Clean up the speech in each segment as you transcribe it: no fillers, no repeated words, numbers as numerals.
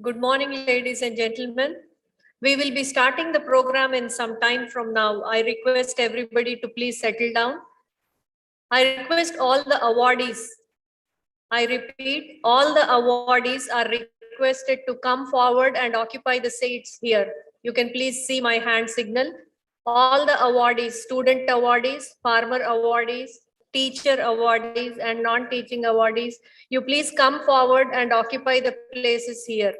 Good morning, ladies and gentlemen. We will be starting the program in some time from now. I request everybody to please settle down. I request all the awardees, I repeat, all the awardees are requested to come forward and occupy the seats here. You can please see my hand signal. All the awardees, student awardees, farmer awardees, teacher awardees, and non-teaching awardees, you please come forward and occupy the places here.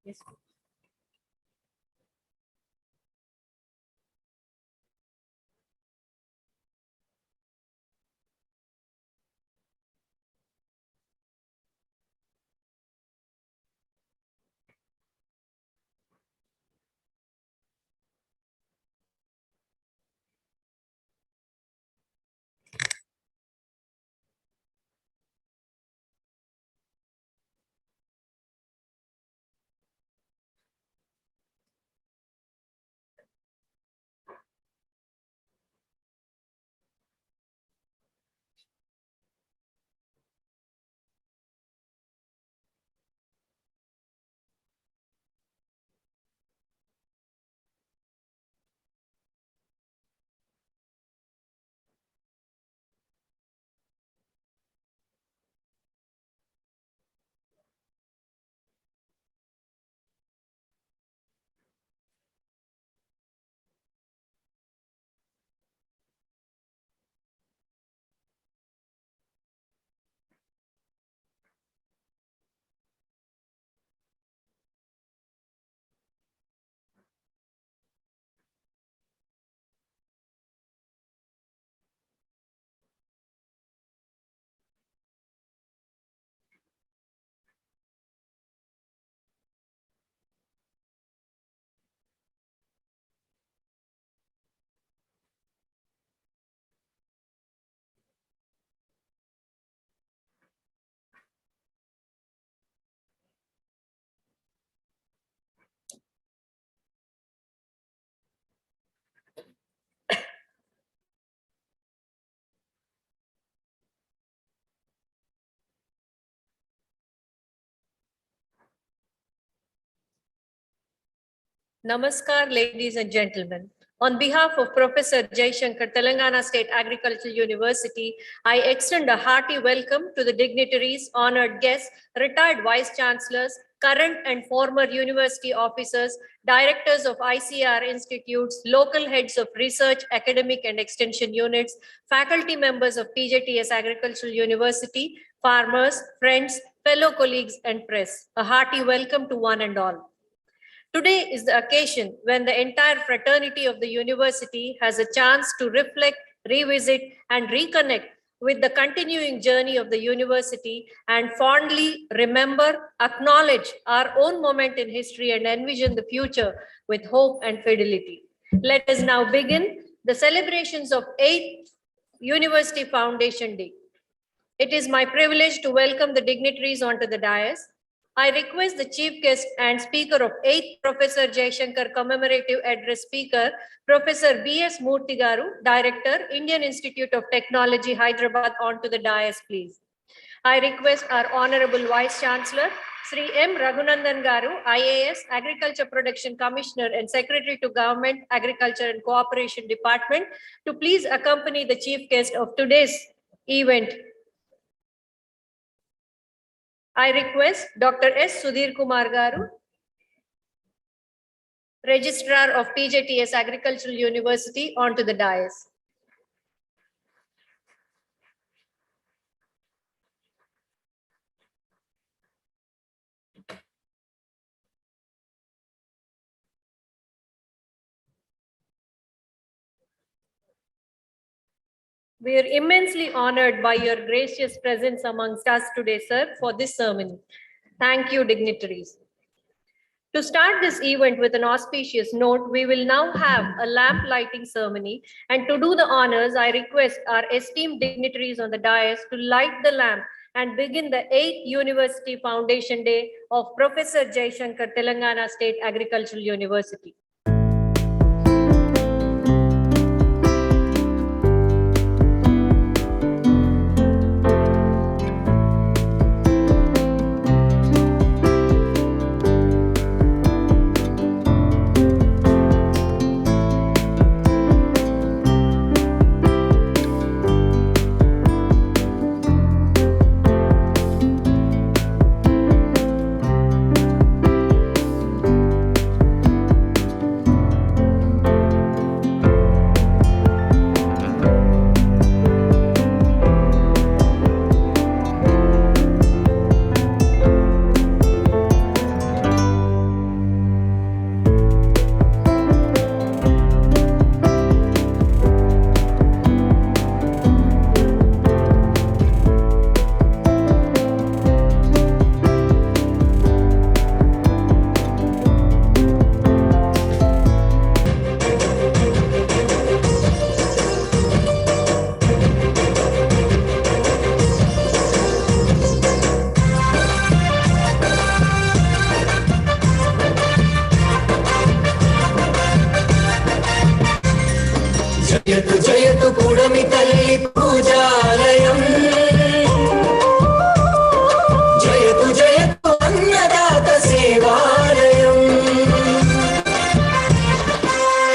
Yes. Namaskar, ladies and gentlemen. On behalf of Professor Jaishankar, Telangana State Agricultural University, I extend a hearty welcome to the dignitaries, honored guests, retired vice chancellors, current and former university officers, directors of ICR institutes, local heads of research, academic and extension units, faculty members of PJTS Agricultural University, farmers, friends, fellow colleagues, and press. A hearty welcome to one and all. Today is the occasion when the entire fraternity of the university has a chance to reflect, revisit, and reconnect with the continuing journey of the university and fondly remember, acknowledge our own moment in history and envision the future with hope and fidelity. Let us now begin the celebrations of 8th University Foundation Day. It is my privilege to welcome the dignitaries onto the dais. I request the chief guest and speaker of 8th Professor Jaishankar Commemorative Address Speaker, Professor B.S. Murthy, Director, Indian Institute of Technology, Hyderabad, onto the dais, please. I request our Honorable Vice Chancellor, Sri M. Raghunandan Garu, IAS, Agriculture Production Commissioner and Secretary to Government, Agriculture and Cooperation Department, to please accompany the chief guest of today's event. I request Dr. S. Sudhir Kumar Garu, Registrar of PJTS Agricultural University, onto the dais. We are immensely honored by your gracious presence amongst us today, sir, for this ceremony. Thank you, dignitaries. To start this event with an auspicious note, we will now have a lamp lighting ceremony. And to do the honors, I request our esteemed dignitaries on the dais to light the lamp and begin the 8th University Foundation Day of Professor Jaishankar, Telangana State Agricultural University. జయతు జయతు పుడమి తల్లి పూజాలయం, జయతు జయతు అన్నదాత సేవాలయం,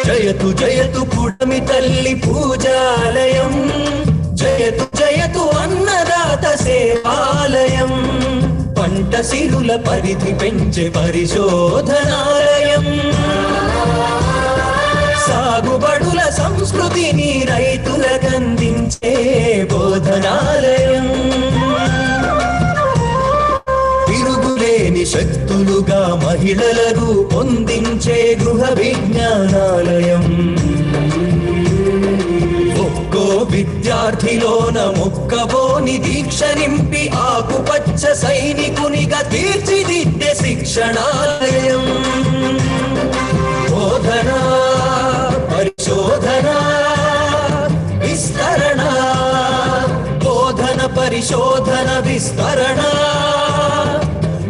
జయతు జయతు పుడమి తల్లి పూజాలయం, జయతు జయతు అన్నదాత సేవాలయం, పంట సిరుల పరిధి పెంచే పరిశోధనాలయం, సాగుబడుల సంస్కృతిని రైతులకందించే బోధనాలయం, తిరుగులేని శక్తులుగా మహిళలను పొందించే గృహ విజ్ఞానాలయం, ఒక్కో విద్యార్థిలోన మొక్కబోని దీక్ష నింపి ఆకుపచ్చ సైనికునిగా తీర్చిదిద్దే శిక్షణాలయం, బోధన పరిశోధన విస్తరణ, బోధన పరిశోధన విస్తరణ,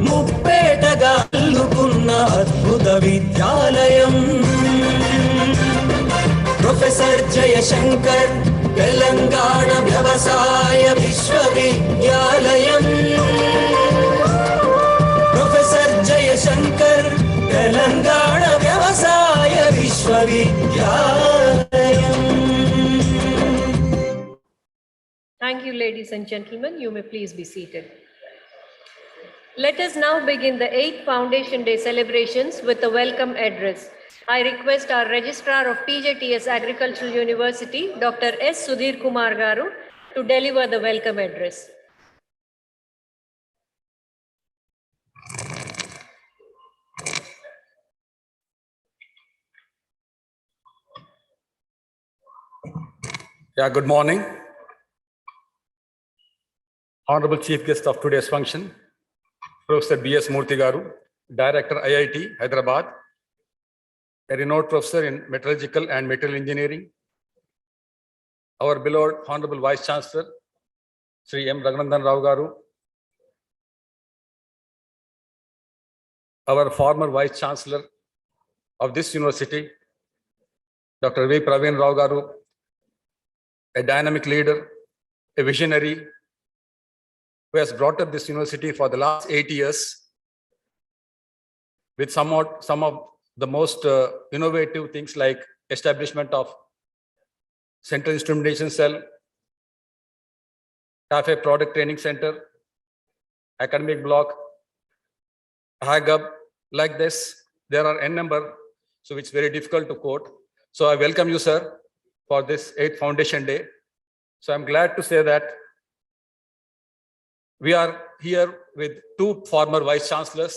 ముప్పేటగా అల్లుకున్న అద్భుత విద్యాలయం, ప్రొఫెసర్ జయశంకర్ తెలంగాణ వ్యవసాయ విశ్వవిద్యాలయం, ప్రొఫెసర్ జయశంకర్ తెలంగాణ వ్యవసాయ విశ్వవిద్యాలయం. Thank you, ladies and gentlemen. You may please be seated. Let us now begin the 8th Foundation Day celebrations with a welcome address. I request our Registrar of PJTS Agricultural University, Dr. S. Sudhir Kumar Garu, to deliver the welcome address. Yeah, good morning. Honorable Chief Guest of today's function, Professor B.S. Murthy Garu, Director IIT Hyderabad, a renowned professor in metallurgical and material engineering, our beloved Honorable Vice Chancellor, Sri M. Raghunandan Rao Garu, our former Vice Chancellor of this university, Dr. V. Praveen Rao Garu, a dynamic leader, a visionary, who has brought up this university for the last 8 years with some of the most innovative things like establishment of Central Instrumentation Cell, Cafe Product Training Center, Academic Block, HAGUB, like this. There are n number, so it's very difficult to quote. So I welcome you, sir, for this 8th Foundation Day. So I'm glad to say that we are here with two former Vice Chancellors,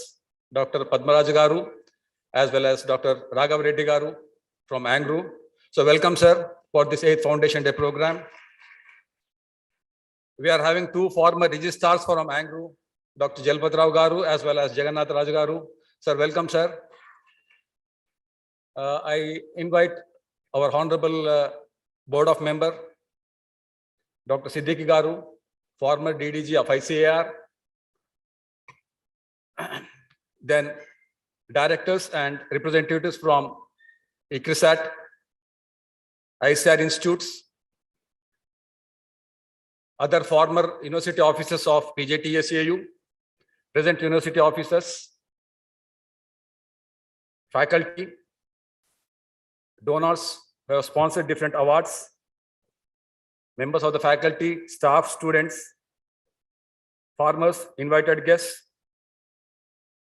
Dr. Padmaraj Garu, as well as Dr. Raghav Reddy Garu from ANGRU. So welcome, sir, for this 8th Foundation Day program. We are having two former registrars from ANGRU, Dr. Jalpat Rao Garu, as well as Jagannath Raj Garu. Sir, welcome, sir. I invite our Honorable Board of Member, Dr. Siddiqui Garu, former DDG of ICAR, then directors and representatives from ICRISAT, ICAR institutes, other former university officers of PJTSAU, present university officers, faculty, donors who have sponsored different awards, members of the faculty, staff, students, farmers, invited guests,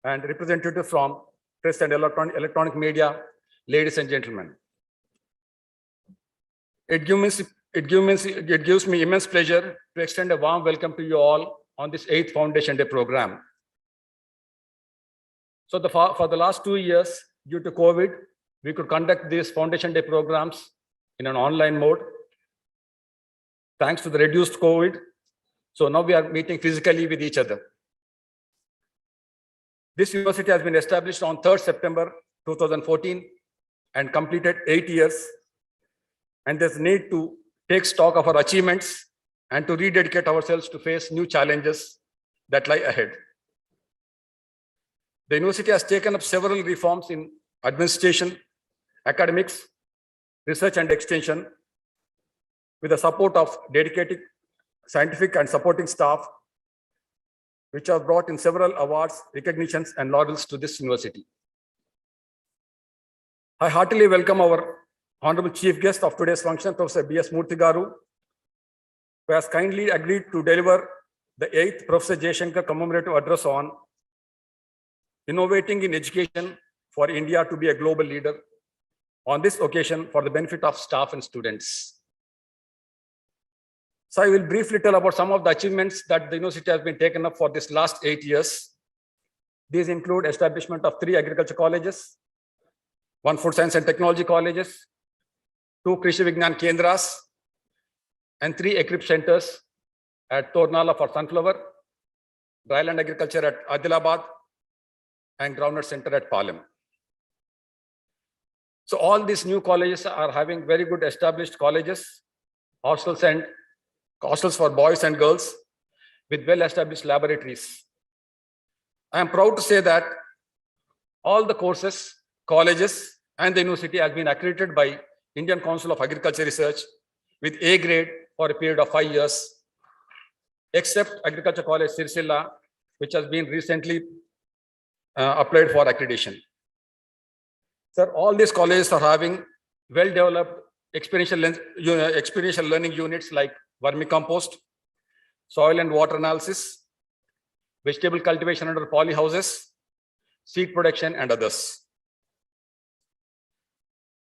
and representatives from press and electronic media, ladies and gentlemen. It gives me immense pleasure to extend a warm welcome to you all on this 8th Foundation Day program. So for the last 2 years, due to COVID, we could conduct these Foundation Day programs in an online mode, thanks to the reduced COVID. So now we are meeting physically with each other. This university has been established on 3rd September 2014 and completed 8 years. And there's need to take stock of our achievements and to rededicate ourselves to face new challenges that lie ahead. The university has taken up several reforms in administration, academics, research and extension, with the support of dedicated scientific and supporting staff, which have brought in several awards, recognitions, and laurels to this university. I heartily welcome our Honorable Chief Guest of today's function, Professor B.S. Murthy Garu, who has kindly agreed to deliver the 8th Professor Jayashankar commemorative address on innovating in education for India to be a global leader on this occasion for the benefit of staff and students. So I will briefly tell about some of the achievements that the university has been taken up for this last 8 years. These include establishment of 3 agriculture colleges, 1 food science and technology colleges, 2 Krishi Vignan Kendras, and 3 equip centers at Tornala for sunflower, dryland agriculture at Adilabad, and groundnut center at Palem. So all these new colleges are having very good established colleges, hostels for boys and girls with well-established laboratories. I am proud to say that all the courses, colleges, and the university has been accredited by Indian Council of Agriculture Research with A grade for a period of 5 years, except Agriculture College Sirsilla, which has been recently applied for accreditation. Sir, all these colleges are having well-developed experiential learning units like vermicompost, soil and water analysis, vegetable cultivation under polyhouses, seed production, and others.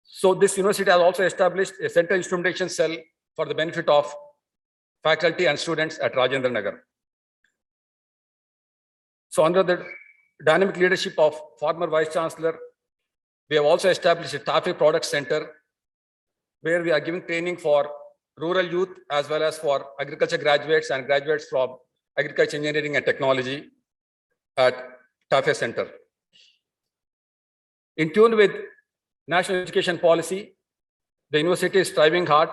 So this university has also established a central instrumentation cell for the benefit of faculty and students at Rajendra Nagar. So under the dynamic leadership of former Vice Chancellor, we have also established a TAFE Product Center where we are giving training for rural youth as well as for agriculture graduates and graduates from agriculture engineering and technology at TAFE Center. In tune with national education policy, the university is striving hard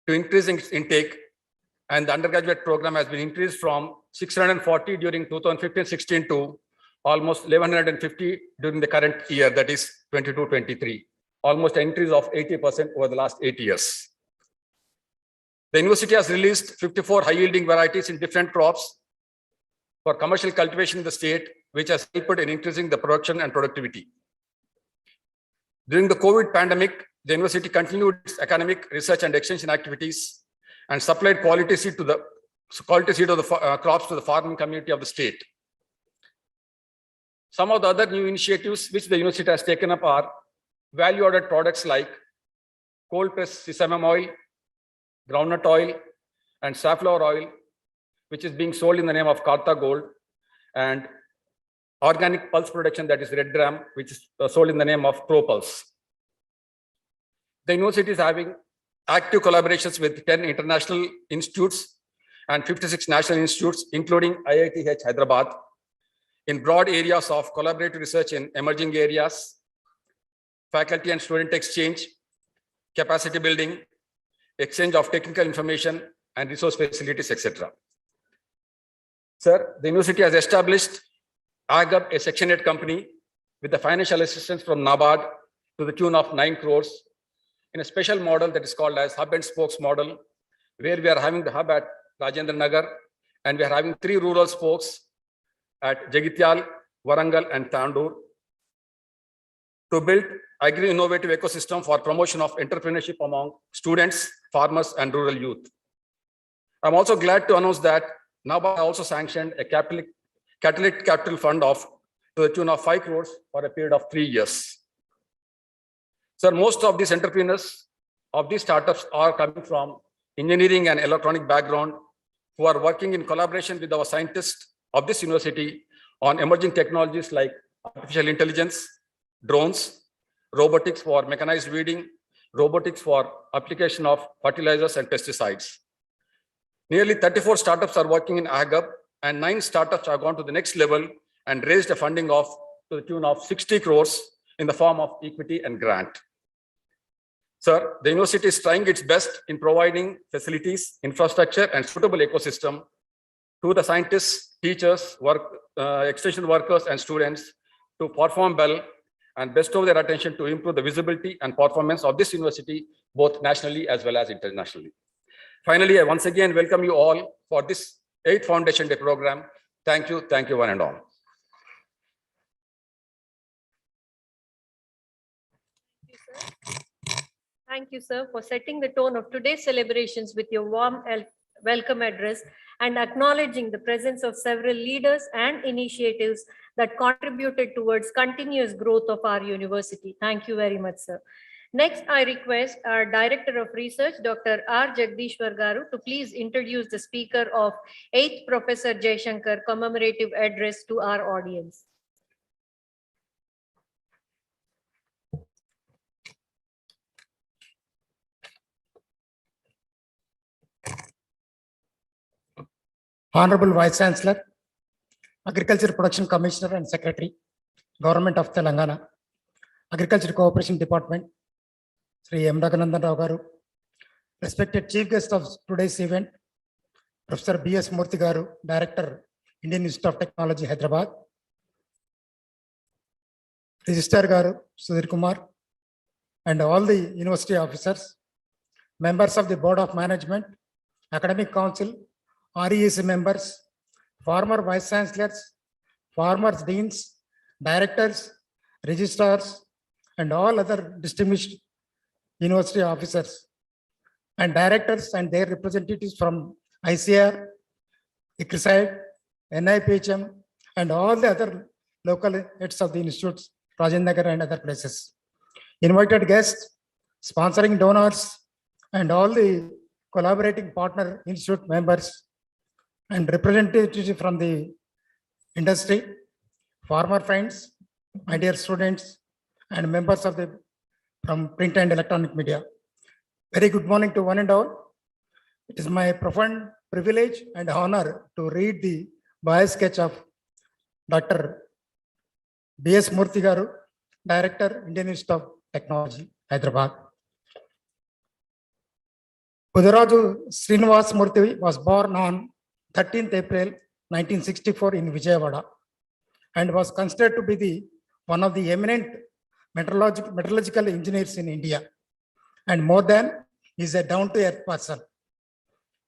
to increase its intake, and the undergraduate program has been increased from 640 during 2015-16 to almost 1150 during the current year, that is 22-23, almost an increase of 80% over the last 8 years. The university has released 54 high-yielding varieties in different crops for commercial cultivation in the state, which has helped in increasing the production and productivity. During the COVID pandemic, the university continued its academic research and extension activities and supplied quality seed of the crops to the farming community of the state. Some of the other new initiatives which the university has taken up are value-added products like cold-pressed sesame oil, groundnut oil, and safflower oil, which is being sold in the name of Karta Gold, and organic pulse production, that is Red Gram, which is sold in the name of Pro Pulse. The university is having active collaborations with 10 international institutes and 56 national institutes, including IITH Hyderabad, in broad areas of collaborative research in emerging areas, faculty and student exchange, capacity building, exchange of technical information, and resource facilities, etc. Sir, the university has established AGUP, a Section 8 company, with the financial assistance from NABARD to the tune of 9 crores in a special model that is called as Hub and Spokes model, where we are having the hub at Rajendra Nagar, and we are having 3 rural spokes at Jagityal, Warangal, and Tandur to build agri-innovative ecosystem for promotion of entrepreneurship among students, farmers, and rural youth. I'm also glad to announce that NABARD also sanctioned a catalytic capital fund to the tune of 5 crores for a period of 3 years. Sir, most of these entrepreneurs of these startups are coming from engineering and electronic background, who are working in collaboration with our scientists of this university on emerging technologies like artificial intelligence, drones, robotics for mechanized weeding, robotics for application of fertilizers and pesticides. Nearly 34 startups are working in AGUP, and 9 startups have gone to the next level and raised a funding to the tune of 60 crores in the form of equity and grant. Sir, the university is trying its best in providing facilities, infrastructure, and suitable ecosystem to the scientists, teachers, extension workers, and students to perform well and bestow their attention to improve the visibility and performance of this university both nationally as well as internationally. Finally, I once again welcome you all for this 8th Foundation Day program. Thank you one and all. Thank you, sir, for setting the tone of today's celebrations with your warm welcome address and acknowledging the presence of several leaders and initiatives that contributed towards continuous growth of our university. Thank you very much, sir. Next, I request our Director of Research, Dr. R. Jagdishwar Garu, to please introduce the speaker of 8th Professor Jayashankar commemorative address to our audience. Honorable Vice Chancellor, Agriculture Production Commissioner and Secretary, Government of Telangana, Agriculture Cooperation Department, Sri M. Raghunandan Rao Garu, respected Chief Guest of today's event, Professor B.S. Murthy Garu, Director, Indian Institute of Technology, Hyderabad, Registrar Garu, Sudhir Kumar, and all the university officers, members of the Board of Management, Academic Council, REC members, former vice chancellors, former deans, directors, registrars, and all other distinguished university officers and directors and their representatives from ICAR, ICRISIDE, NIPHM, and all the other local heads of the institutes, Rajendra Nagar and other places. Invited guests, sponsoring donors, and all the collaborating partner institute members, and representatives from the industry, former friends, my dear students, and members of the from print and electronic media. Very good morning to one and all. It is my profound privilege and honor to read the bio sketch of Dr. B.S. Murthy Garu, Director, Indian Institute of Technology, Hyderabad. Pudaraju Srinivas Murthy was born on 13th April 1964 in Vijayawada and was considered to be one of the eminent metallurgical engineers in India, and more than is a down-to-earth person.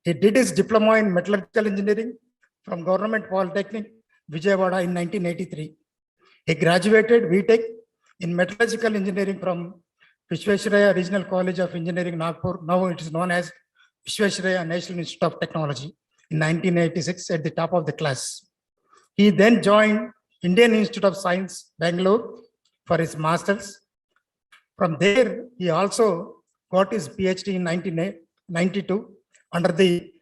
He did his diploma in metallurgical engineering from Government Polytechnic, Vijayawada in 1983. He graduated VTech in metallurgical engineering from Vishwesvaraya Regional College of Engineering, Nagpur. Now it is known as Vishwesvaraya National Institute of Technology in 1986 at the top of the class. He then joined Indian Institute of Science, Bangalore for his master's. From there, he also got his PhD in 1992 under the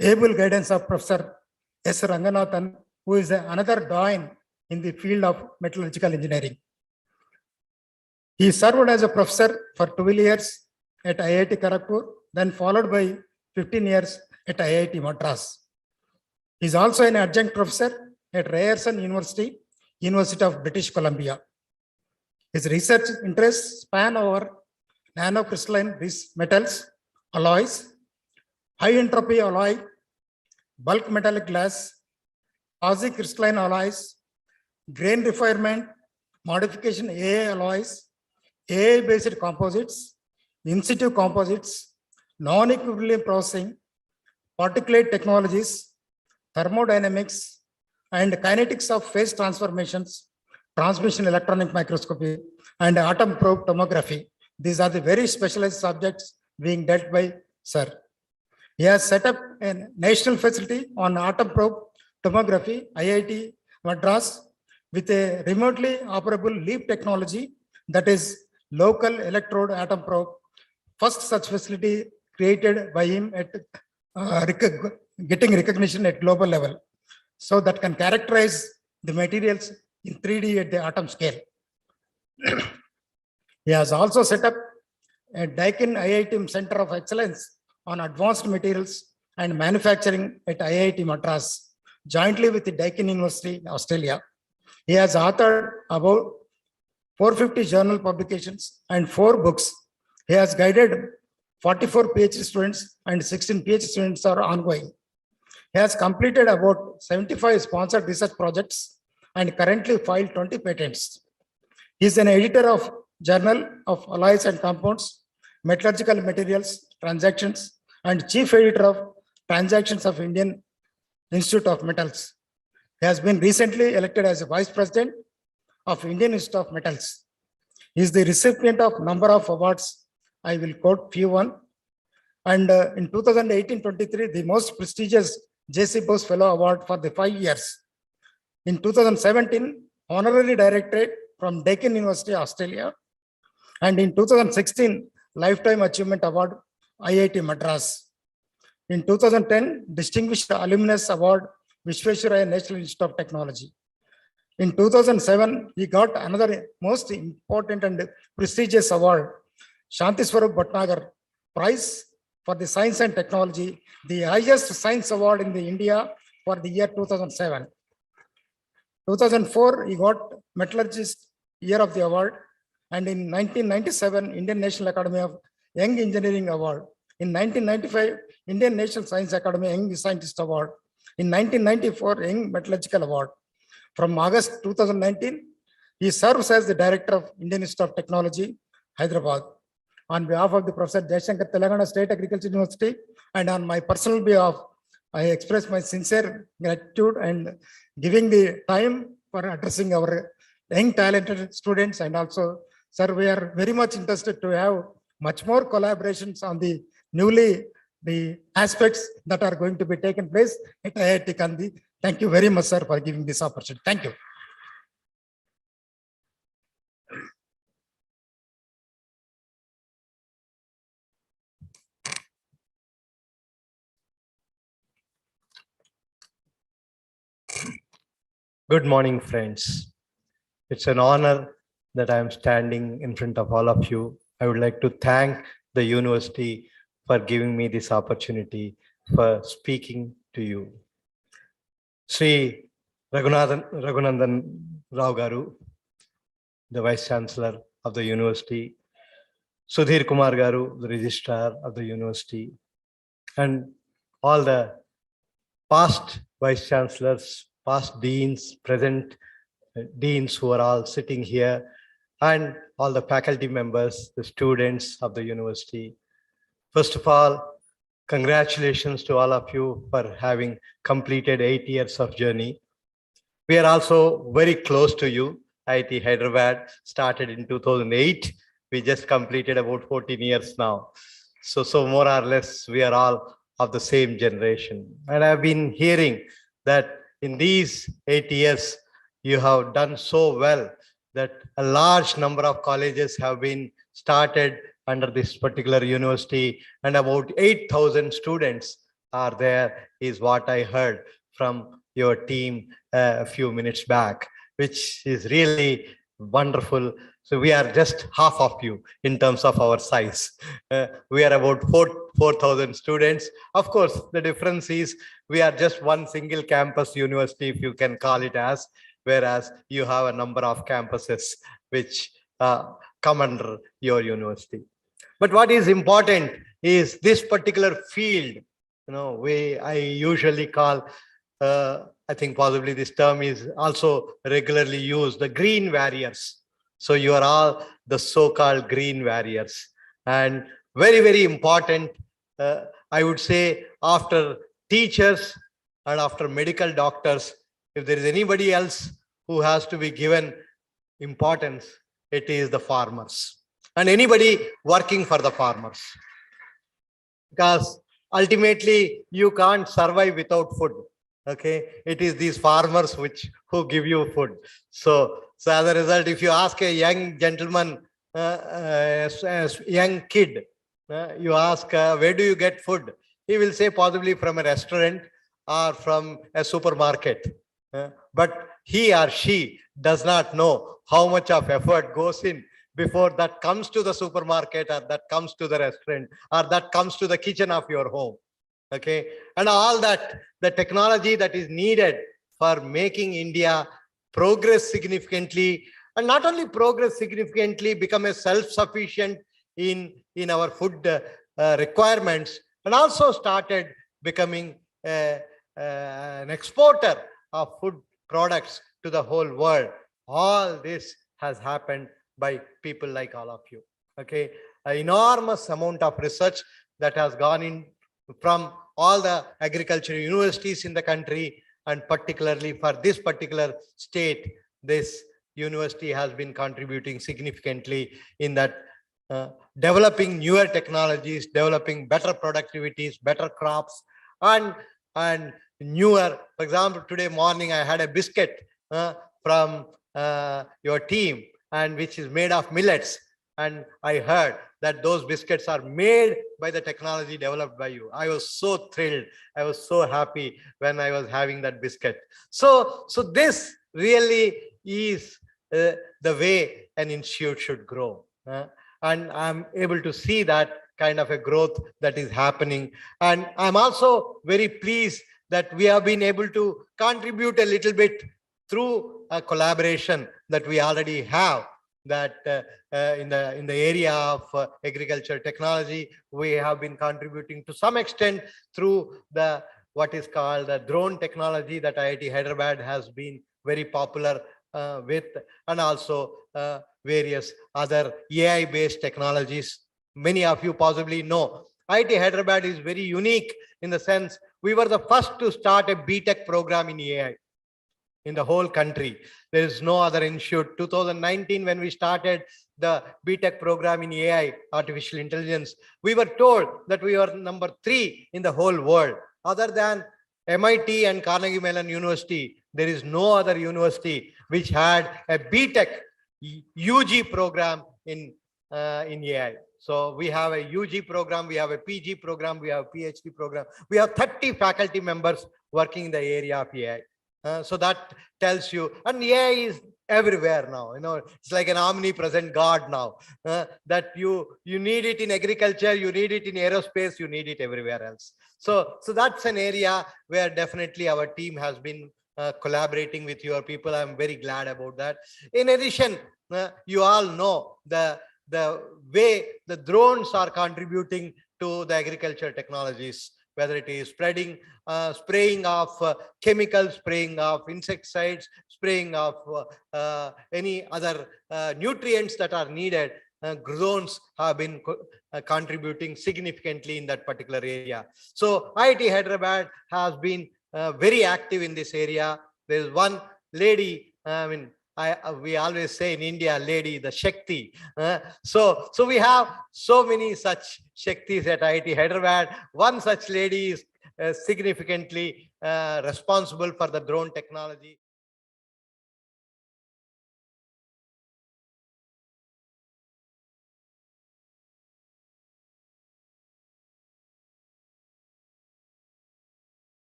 able guidance of Professor S. Ranganathan, who is another doyen in the field of metallurgical engineering. He served as a professor for 12 years at IIT Kharagpur, then followed by 15 years at IIT Madras. He is also an adjunct professor at Ryerson University, University of British Columbia. His research interests span over nanocrystalline metals, alloys, high entropy alloy, bulk metallic glass, quasi-crystalline alloys, grain refinement, modification AA alloys, AA-based composites, in situ composites, non-equilibrium processing, particulate technologies, thermodynamics, and kinetics of phase transformations, transmission electronic microscopy, and atom probe tomography. These are the very specialized subjects being dealt by Sir. He has set up a national facility on atom probe tomography, IIT Madras, with a remotely operable LEAP technology, that is local electrode atom probe. First such facility created by him at getting recognition at global level, so that can characterize the materials in 3D at the atom scale. He has also set up a Daikin IIT Center of Excellence on Advanced Materials and Manufacturing at IIT Madras, jointly with the Daikin University, Australia. He has authored about 450 journal publications and 4 books. He has guided 44 PhD students and 16 PhD students are ongoing. He has completed about 75 sponsored research projects and currently filed 20 patents. He is an editor of Journal of Alloys and Compounds metallurgical materials transactions and chief editor of transactions of Indian Institute of Metals. He has been recently elected as a vice president of Indian Institute of Metals. He is the recipient of number of awards. I will quote few one. And in 2018-23, the most prestigious J.C. Bose Fellow Award for the 5 years. In 2017, honorary directorate from Deccan University, Australia. And in 2016, Lifetime Achievement Award, IIT Madras. In 2010, Distinguished Alumnus Award, Visvesvaraya National Institute of Technology. In 2007, he got another most important and prestigious award, Shanti Swarup Bhatnagar Prize for the Science and Technology, the highest science award in the India for the year 2007. 2004, he got Metallurgist Year of the Award. And in 1997, Indian National Academy of Young Engineering Award. In 1995, Indian National Science Academy Young Scientist Award. In 1994, Young Metallurgical Award. From August 2019, he serves as the Director of Indian Institute of Technology, Hyderabad. On behalf of the Professor Jayashankar, Telangana State Agriculture University, and on my personal behalf, I express my sincere gratitude and giving the time for addressing our young talented students. And also, sir, we are very much interested to have much more collaborations on the aspects that are going to be taken place at IIT Kandy. Thank you very much, sir, for giving this opportunity. Thank you. Good morning, friends. It's an honor that I am standing in front of all of you. I would like to thank the university for giving me this opportunity for speaking to you. Sri Raghunandan Rao Garu, the Vice Chancellor of the university, Sudhir Kumar Garu, the Registrar of the university, and all the past Vice Chancellors, past deans, present deans who are all sitting here, and all the faculty members, the students of the university. First of all, congratulations to all of you for having completed 8 years of journey. We are also very close to you. IIT Hyderabad started in 2008. We just completed about 14 years now. So more or less, we are all of the same generation. And I've been hearing that in these 8 years, you have done so well that a large number of colleges have been started under this particular university, and about 8,000 students are there, is what I heard from your team a few minutes back, which is really wonderful. So we are just half of you in terms of our size. We are about 4,000 students. Of course, the difference is we are just one single campus university, if you can call it as, whereas you have a number of campuses which come under your university. But what is important is this particular field, I usually call, I think possibly this term is also regularly used, the green warriors. So you are all the so-called green warriors. And very, very important, I would say, after teachers and after medical doctors, if there is anybody else who has to be given importance, it is the farmers and anybody working for the farmers. Because ultimately you can't survive without food. Okay, it is these farmers who give you food. So as a result, if you ask a young gentleman, a young kid, you ask, where do you get food? He will say possibly from a restaurant or from a supermarket. But he or she does not know how much of effort goes in before that comes to the supermarket, or that comes to the restaurant, or that comes to the kitchen of your home. Okay, and all that, the technology that is needed for making India progress significantly, and not only progress significantly, become a self-sufficient in our food requirements, and also started becoming an exporter of food products to the whole world. All this has happened by people like all of you. Okay, an enormous amount of research that has gone in from all the agricultural universities in the country, and particularly for this particular state, this university has been contributing significantly in that developing newer technologies, developing better productivities, better crops, and newer. For example, today morning I had a biscuit from your team, and which is made of millets. And I heard that those biscuits are made by the technology developed by you. I was so thrilled. I was so happy when I was having that biscuit. So this really is the way an institute should grow. And I'm able to see that kind of a growth that is happening. And I'm also very pleased that we have been able to contribute a little bit through a collaboration that we already have, that in the area of agriculture technology, we have been contributing to some extent through the what is called the drone technology that IIT Hyderabad has been very popular with, and also various other AI-based technologies. Many of you possibly know IIT Hyderabad is very unique in the sense we were the first to start a BTech program in AI in the whole country. There is no other institute. 2019, when we started the BTech program in AI, artificial intelligence, we were told that we were number 3 in the whole world. Other than MIT and Carnegie Mellon University, there is no other university which had a BTech UG program in AI. So we have a UG program, we have a PG program, we have a PhD program. We have 30 faculty members working in the area of AI. So that tells you, and AI is everywhere now. It's like an omnipresent God now. That you need it in agriculture, you need it in aerospace, you need it everywhere else. So that's an area where definitely our team has been collaborating with your people. I'm very glad about that. In addition, you all know the way the drones are contributing to the agriculture technologies, whether it is spraying of chemicals, spraying of insecticides, spraying of any other nutrients that are needed. Drones have been contributing significantly in that particular area. So IIT Hyderabad has been very active in this area. There is one lady, we always say in India, lady, the Shakti. So we have so many such Shaktis at IIT Hyderabad. One such lady is significantly responsible for the drone technology.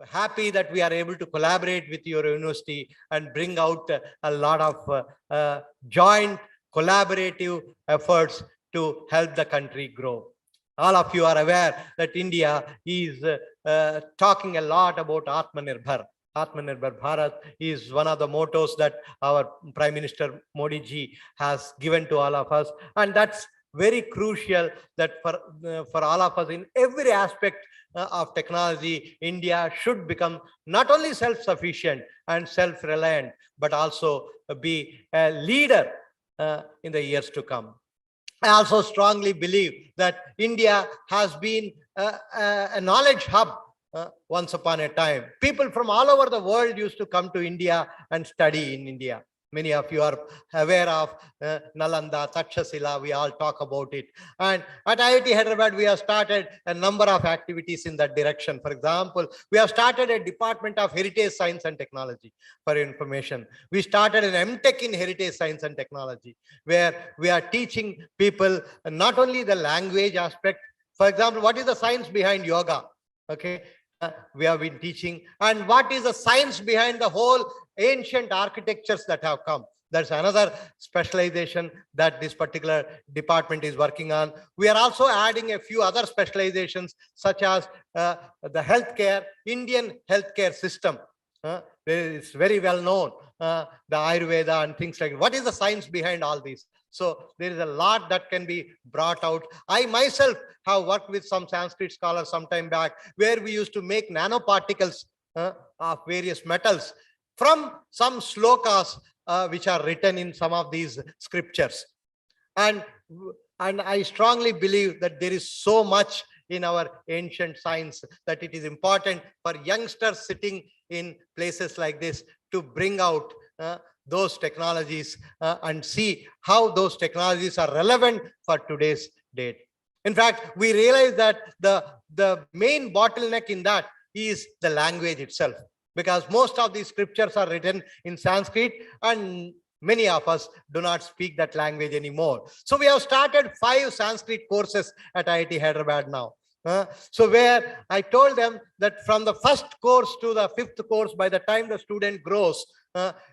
happy that we are able to collaborate with your university and bring out a lot of joint collaborative efforts to help the country grow. All of you are aware that India is talking a lot about Atmanirbhar. Atmanirbhar Bharat is one of the mottos that our Prime Minister Modi ji has given to all of us. And that's very crucial that for all of us in every aspect of technology, India should become not only self-sufficient and self-reliant, but also be a leader in the years to come. I also strongly believe that India has been a knowledge hub once upon a time. People from all over the world used to come to India and study in India. Many of you are aware of Nalanda, Takshashila, we all talk about it. And at IIT Hyderabad, we have started a number of activities in that direction. For example, we have started a Department of Heritage Science and Technology for information. We started an MTech in Heritage Science and Technology, where we are teaching people not only the language aspect. For example, what is the science behind yoga? Okay. We have been teaching, and what is the science behind the whole ancient architectures that have come. That's another specialization that this particular department is working on. We are also adding a few other specializations, such as the healthcare, Indian healthcare system. It's very well known, the Ayurveda and things like that. What is the science behind all these? So there is a lot that can be brought out. I myself have worked with some Sanskrit scholars some time back, where we used to make nanoparticles of various metals from some slokas which are written in some of these scriptures. And I strongly believe that there is so much in our ancient science that it is important for youngsters sitting in places like this to bring out those technologies and see how those technologies are relevant for today's date. In fact, we realize that the main bottleneck in that is the language itself, because most of these scriptures are written in Sanskrit and many of us do not speak that language anymore. So we have started 5 Sanskrit courses at IIT Hyderabad now. So where I told them that from the first course to the 5th course, by the time the student grows,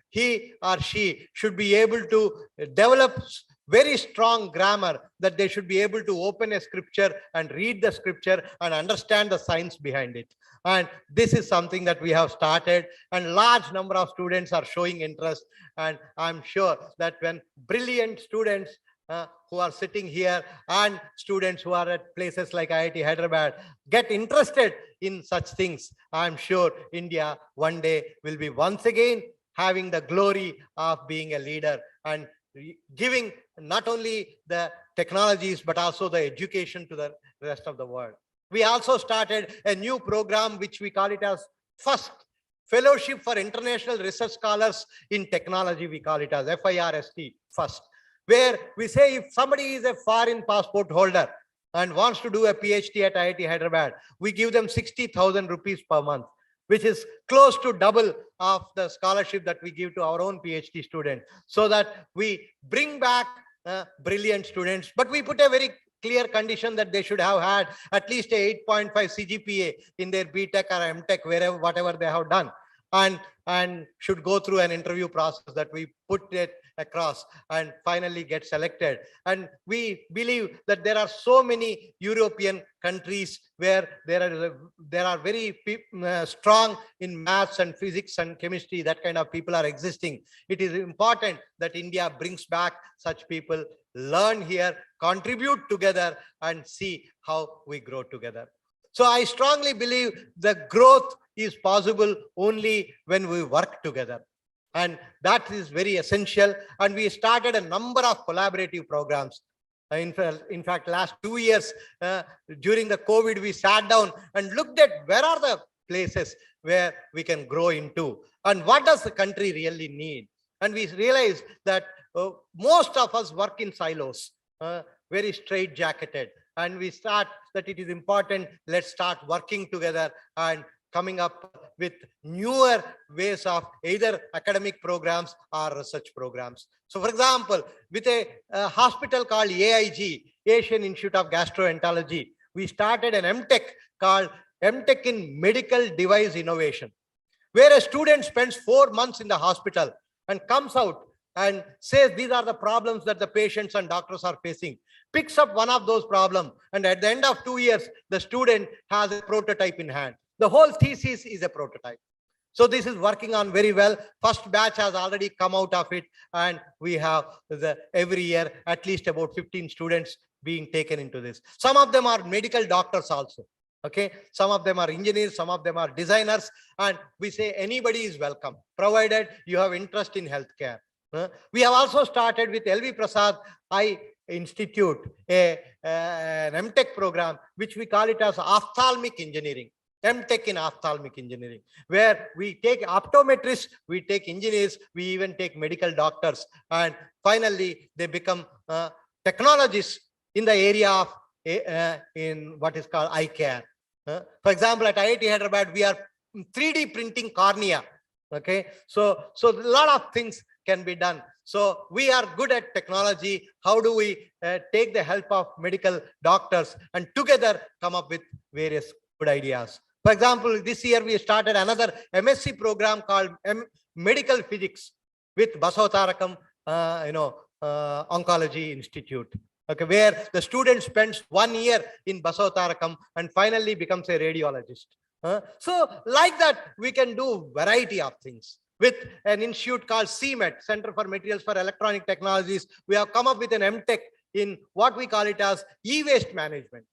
he or she should be able to develop very strong grammar, that they should be able to open a scripture and read the scripture and understand the science behind it. And this is something that we have started, and large number of students are showing interest. And I'm sure that when brilliant students who are sitting here and students who are at places like IIT Hyderabad get interested in such things, I'm sure India one day will be once again having the glory of being a leader and giving not only the technologies, but also the education to the rest of the world. We also started a new program, which we call it as FIRST, Fellowship for International Research Scholars in Technology. We call it as FIRST, FIRST, where we say if somebody is a foreign passport holder and wants to do a PhD at IIT Hyderabad, we give them 60,000 rupees per month, which is close to double of the scholarship that we give to our own PhD student, so that we bring back brilliant students. But we put a very clear condition that they should have had at least a 8.5 CGPA in their BTech or MTech, wherever, whatever they have done, and should go through an interview process that we put it across and finally get selected. And we believe that there are so many European countries where there are very strong in maths and physics and chemistry, that kind of people are existing. It is important that India brings back such people, learn here, contribute together, and see how we grow together. So I strongly believe the growth is possible only when we work together. And that is very essential. And we started a number of collaborative programs. In fact, last 2 years during the COVID, we sat down and looked at where are the places where we can grow into and what does the country really need. And we realized that most of us work in silos, very straight-jacketed. And we start that it is important, let's start working together and coming up with newer ways of either academic programs or research programs. So for example, with a hospital called AIG, Asian Institute of Gastroenterology, we started an MTech called MTech in medical device innovation, where a student spends 4 months in the hospital and comes out and says these are the problems that the patients and doctors are facing, picks up one of those problems, and at the end of 2 years, the student has a prototype in hand. The whole thesis is a prototype. So this is working on very well. First batch has already come out of it, and we have every year at least about 15 students being taken into this. Some of them are medical doctors also. Okay, some of them are engineers, some of them are designers, and we say anybody is welcome, provided you have interest in healthcare. We have also started with LV Prasad Eye Institute, an MTech program, which we call it as ophthalmic engineering. MTech in ophthalmic engineering, where we take optometrists, we take engineers, we even take medical doctors, and finally they become technologists in the area of in what is called eye care. For example, at IIT Hyderabad, we are 3D printing cornea. Okay, so a lot of things can be done. So we are good at technology. How do we take the help of medical doctors and together come up with various good ideas? For example, this year we started another MSc program called Medical Physics with Basavatarakam, Oncology Institute. Okay, where the student spends 1 year in Basavatarakam and finally becomes a radiologist. So like that, we can do variety of things. With an institute called CMET, Center for Materials for Electronic Technologies, we have come up with an MTech in what we call it as e-waste management.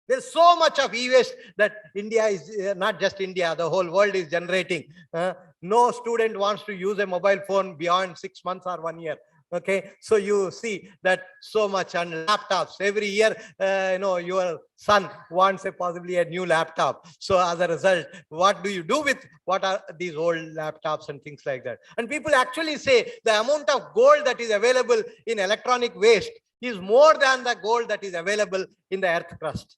There's so much of e-waste that India is, not just India, the whole world is generating. No student wants to use a mobile phone beyond 6 months or 1 year. Okay, so you see that so much on laptops every year. Your son wants possibly a new laptop. So as a result, what do you do with what are these old laptops and things like that? And people actually say the amount of gold that is available in electronic waste is more than the gold that is available in the earth crust.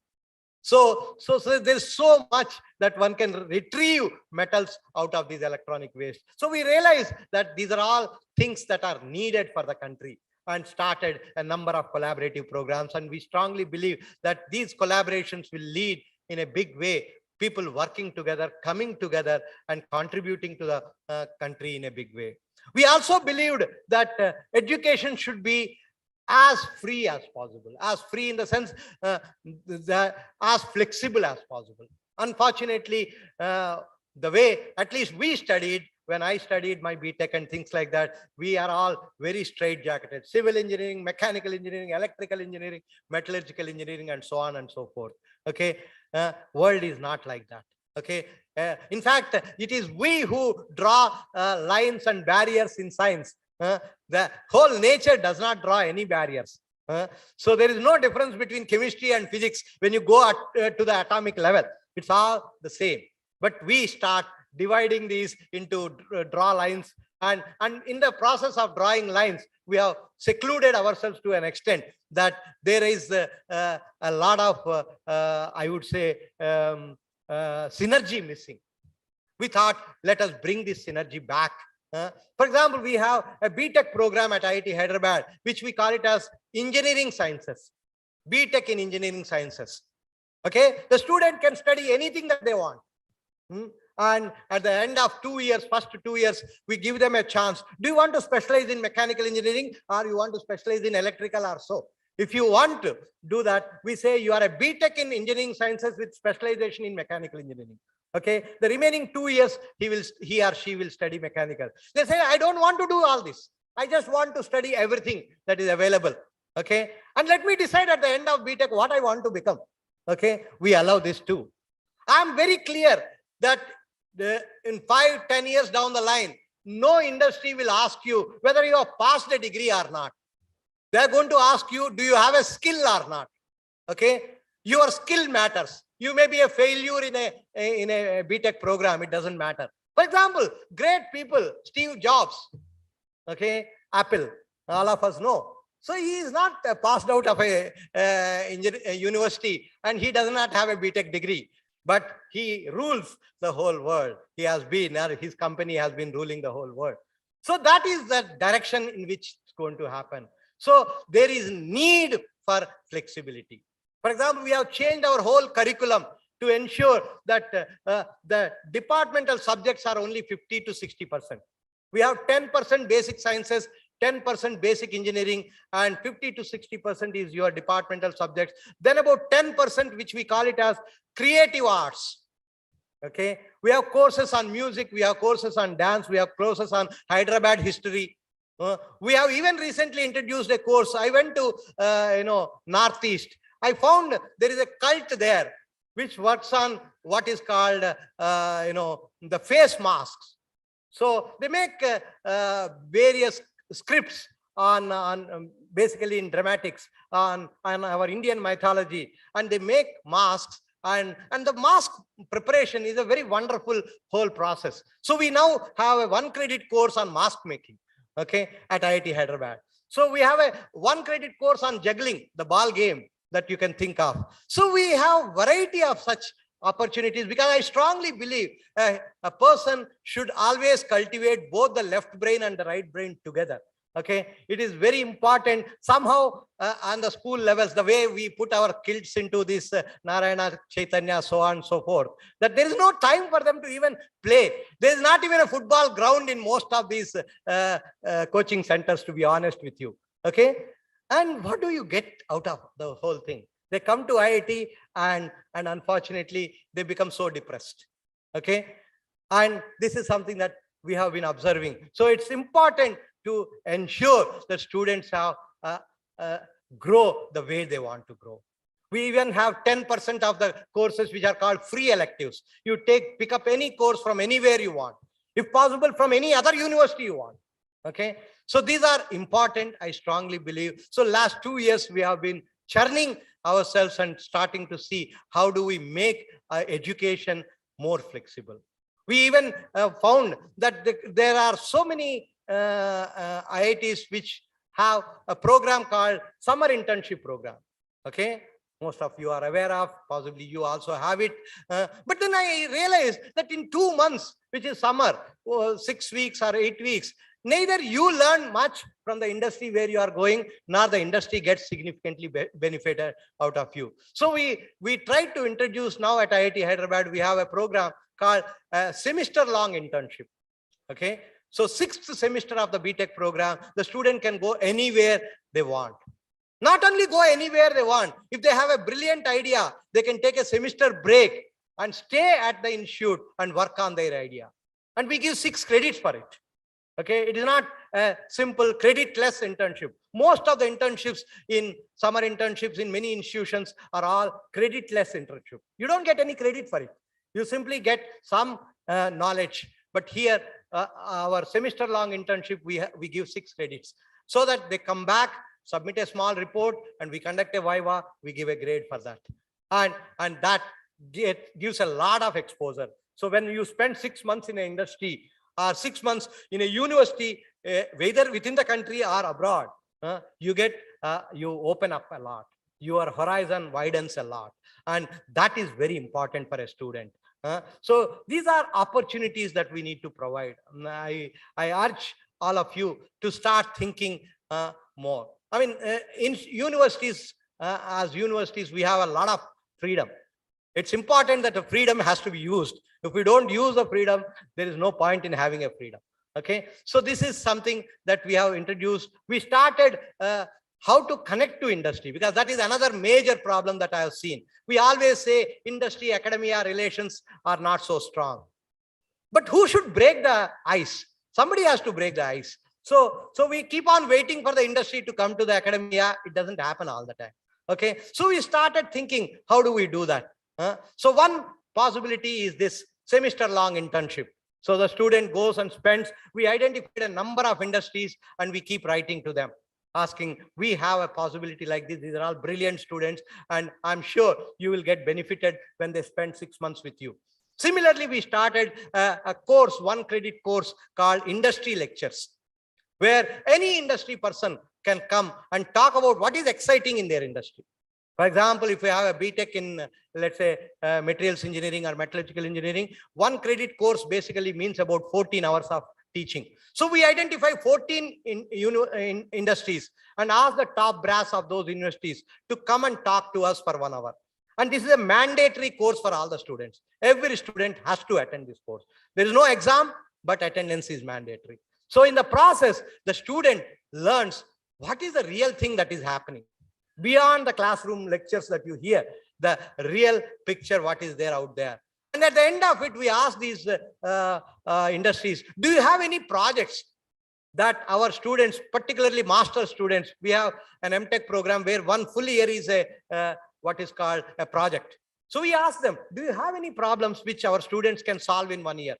So there's so much that one can retrieve metals out of these electronic waste. So we realize that these are all things that are needed for the country, and started a number of collaborative programs. And we strongly believe that these collaborations will lead in a big way, people working together, coming together and contributing to the country in a big way. We also believed that education should be as free as possible, as free in the sense as flexible as possible. Unfortunately, the way at least we studied, when I studied my BTech and things like that, we are all very straitjacketed. Civil engineering, mechanical engineering, electrical engineering, metallurgical engineering, and so on and so forth. Okay, world is not like that. Okay, in fact, it is we who draw lines and barriers in science. The whole nature does not draw any barriers. So there is no difference between chemistry and physics when you go to the atomic level. It's all the same. But we start dividing these into draw lines, and in the process of drawing lines, we have secluded ourselves to an extent that there is a lot of, I would say, synergy missing. We thought, let us bring this synergy back. For example, we have a BTech program at IIT Hyderabad, which we call it as engineering sciences, BTech in engineering sciences. Okay, the student can study anything that they want. And at the end of 2 years, first 2 years, we give them a chance. Do you want to specialize in mechanical engineering, or you want to specialize in electrical or so? If you want to do that, we say you are a BTech in engineering sciences with specialization in mechanical engineering. Okay, the remaining 2 years, he or she will study mechanical. They say, I don't want to do all this. I just want to study everything that is available. Okay, and let me decide at the end of BTech what I want to become. Okay, we allow this too. I'm very clear that in 5-10 years down the line, no industry will ask you whether you have passed a degree or not. They're going to ask you, do you have a skill or not? Okay, your skill matters. You may be a failure in a BTech program, it doesn't matter. For example, great people, Steve Jobs, okay, Apple, all of us know. So he is not passed out of a university, and he does not have a BTech degree, but he rules the whole world. He has been, his company has been ruling the whole world. So that is the direction in which it's going to happen. So there is need for flexibility. For example, we have changed our whole curriculum to ensure that the departmental subjects are only 50 to 60%. We have 10% basic sciences, 10% basic engineering, and 50 to 60% is your departmental subjects. Then about 10%, which we call it as creative arts. Okay, we have courses on music, we have courses on dance, we have courses on Hyderabad history. We have even recently introduced a course. I went to Northeast. I found there is a cult there which works on what is called the face masks. So they make various scripts on basically in dramatics on our Indian mythology, and they make masks. And the mask preparation is a very wonderful whole process. So we now have a 1 credit course on mask making, okay, at IIT Hyderabad. So we have a 1 credit course on juggling, the ball game that you can think of. So we have variety of such opportunities, because I strongly believe a person should always cultivate both the left brain and the right brain together. Okay, it is very important somehow on the school levels, the way we put our kids into this Narayana, Chaitanya, so on and so forth, that there is no time for them to even play. There is not even a football ground in most of these coaching centers, to be honest with you. Okay, and what do you get out of the whole thing? They come to IIT and unfortunately they become so depressed. Okay, and this is something that we have been observing. So it's important to ensure that students have grow the way they want to grow. We even have 10% of the courses which are called free electives. You pick up any course from anywhere you want, if possible from any other university you want. Okay, so these are important, I strongly believe. So last 2 years we have been churning ourselves and starting to see how do we make education more flexible. We even found that there are so many IITs which have a program called summer internship program. Okay, most of you are aware of, possibly you also have it. But then I realized that in 2 months, which is summer, 6 weeks or 8 weeks, neither you learn much from the industry where you are going, nor the industry gets significantly benefited out of you. So we tried to introduce now at IIT Hyderabad, we have a program called semester-long internship. Okay, so 6th semester of the BTech program, the student can go anywhere they want. Not only go anywhere they want, if they have a brilliant idea, they can take a semester break and stay at the institute and work on their idea. And we give 6 credits for it. Okay, it is not a simple credit-less internship. Most of the internships in summer internships in many institutions are all credit-less internship. You don't get any credit for it. You simply get some knowledge. But here, our semester-long internship, we give 6 credits so that they come back, submit a small report, and we conduct a viva. We give a grade for that, and that gives a lot of exposure. So when you spend 6 months in an industry or 6 months in a university, whether within the country or abroad, you open up a lot. Your horizon widens a lot, and that is very important for a student. So these are opportunities that we need to provide. I urge all of you to start thinking more. I mean, in universities, as universities, we have a lot of freedom. It's important that the freedom has to be used. If we don't use the freedom, there is no point in having a freedom. Okay, so this is something that we have introduced. We started how to connect to industry, because that is another major problem that I have seen. We always say industry academia relations are not so strong. But who should break the ice? Somebody has to break the ice. So we keep on waiting for the industry to come to the academia. It doesn't happen all the time. Okay, so we started thinking, how do we do that? So one possibility is this semester-long internship. So the student goes and spends, we identified a number of industries and we keep writing to them, asking, we have a possibility like this. These are all brilliant students, and I'm sure you will get benefited when they spend 6 months with you. Similarly, we started a course, 1 credit course called Industry Lectures, where any industry person can come and talk about what is exciting in their industry. For example, if we have a BTech in, let's say, materials engineering or metallurgical engineering, 1 credit course basically means about 14 hours of teaching. So we identify 14 in industries and ask the top brass of those universities to come and talk to us for 1 hour. And this is a mandatory course for all the students. Every student has to attend this course. There is no exam, but attendance is mandatory. So in the process, the student learns what is the real thing that is happening beyond the classroom lectures that you hear, the real picture, what is there out there. And at the end of it, we ask these industries, do you have any projects that our students, particularly master students, we have an MTech program where one full year is a what is called a project. So we asked them, do you have any problems which our students can solve in 1 year?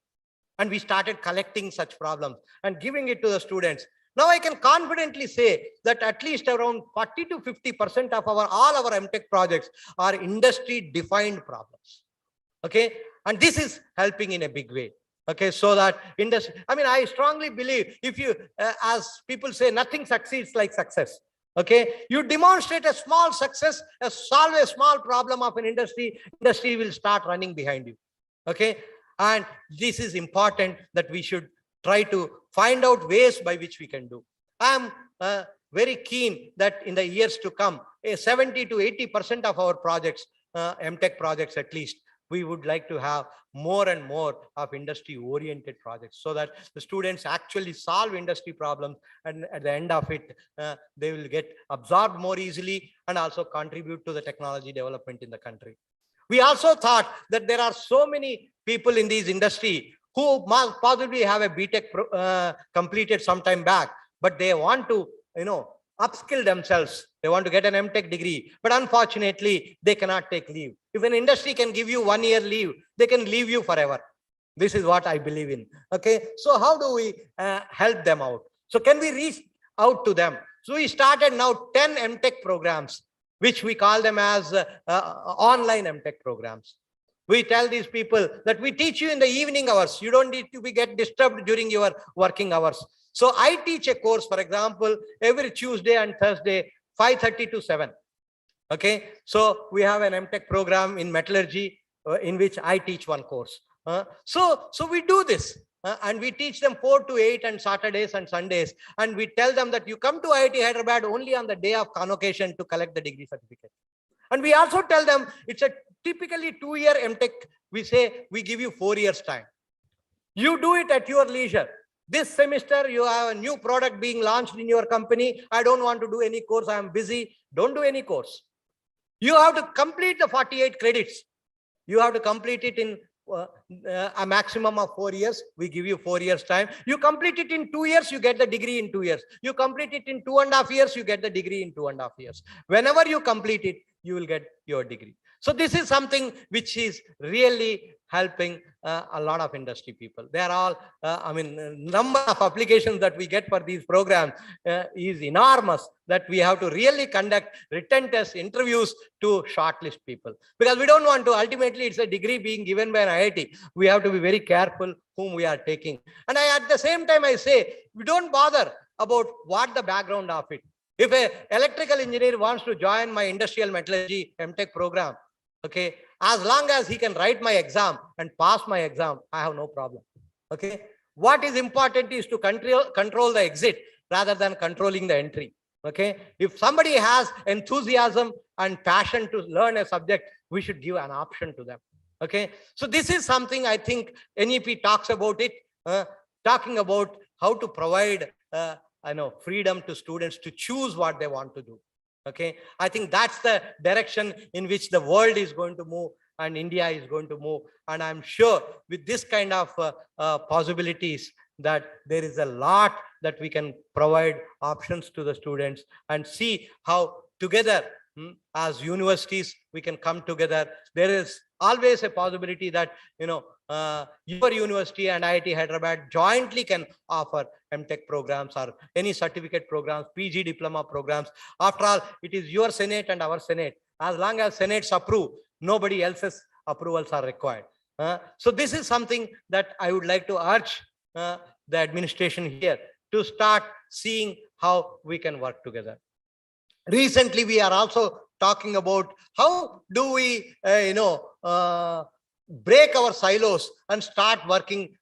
And we started collecting such problems and giving it to the students. Now I can confidently say that at least around 40 to 50% of all our MTech projects are industry defined problems. Okay. And this is helping in a big way. Okay. So that industry, I mean, I strongly believe if you, as people say, nothing succeeds like success. Okay, you demonstrate a small success, solve a small problem of an industry will start running behind you. Okay, and this is important that we should try to find out ways by which we can do. I am very keen that in the years to come, 70 to 80% of our projects, MTech projects at least, we would like to have more and more of industry oriented projects so that the students actually solve industry problems, and at the end of it, they will get absorbed more easily and also contribute to the technology development in the country. We also thought that there are so many people in this industry who must possibly have a BTech completed some time back, but they want to, upskill themselves. They want to get an MTech degree, but unfortunately, they cannot take leave. If an industry can give you 1 year leave, they can leave you forever. This is what I believe in. Okay, so how do we help them out? So can we reach out to them? So we started now 10 MTech programs, which we call them as online MTech programs. We tell these people that we teach you in the evening hours. You don't need to get disturbed during your working hours. So I teach a course, for example, every Tuesday and Thursday, 5:30 to 7. Okay, so we have an MTech program in metallurgy in which I teach one course. So we do this and we teach them 4 to 8 on Saturdays and Sundays. And we tell them that you come to IIT Hyderabad only on the day of convocation to collect the degree certificate. And we also tell them it's a typically 2-year MTech. We say we give you 4 years time. You do it at your leisure. This semester, you have a new product being launched in your company. I don't want to do any course. I am busy. Don't do any course. You have to complete the 48 credits. You have to complete it in a maximum of 4 years. We give you 4 years time. You complete it in 2 years, you get the degree in 2 years. You complete it in 2.5 years, you get the degree in 2.5 years. Whenever you complete it, you will get your degree. So this is something which is really helping a lot of industry people. They are all, number of applications that we get for these programs is enormous, that we have to really conduct written tests, interviews to shortlist people. Because we don't want to, ultimately it's a degree being given by an IIT. We have to be very careful whom we are taking. And at the same time, I say, we don't bother about what the background of it. If an electrical engineer wants to join my industrial metallurgy MTech program, okay, as long as he can write my exam and pass my exam, I have no problem. Okay, what is important is to control the exit rather than controlling the entry. Okay, if somebody has enthusiasm and passion to learn a subject, we should give an option to them. Okay, so this is something I think NEP talks about it, talking about how to provide freedom to students to choose what they want to do. Okay, I think that's the direction in which the world is going to move and India is going to move. And I'm sure with this kind of possibilities that there is a lot that we can provide options to the students and see how together as universities we can come together. There is always a possibility that your university and IIT Hyderabad jointly can offer MTech programs or any certificate programs, PG diploma programs. After all, it is your Senate and our Senate. As long as Senates approve, nobody else's approvals are required. So this is something that I would like to urge the administration here to start seeing how we can work together. Recently, we are also talking about how do we, break our silos and start working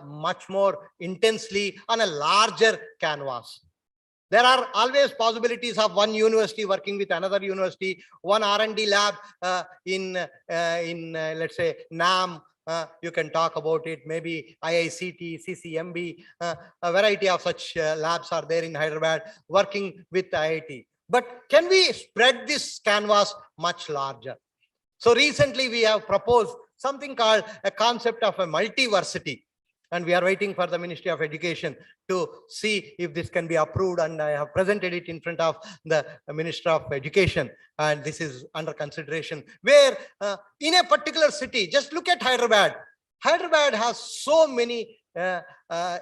much more intensely on a larger canvas. There are always possibilities of one university working with another university, one R&D lab in let's say NAM. You can talk about it, maybe IICT, CCMB, a variety of such labs are there in Hyderabad working with IIT. But can we spread this canvas much larger? So recently we have proposed something called a concept of a multiversity. And we are waiting for the Ministry of Education to see if this can be approved. And I have presented it in front of the Minister of Education. And this is under consideration, where in a particular city, just look at Hyderabad. Hyderabad has so many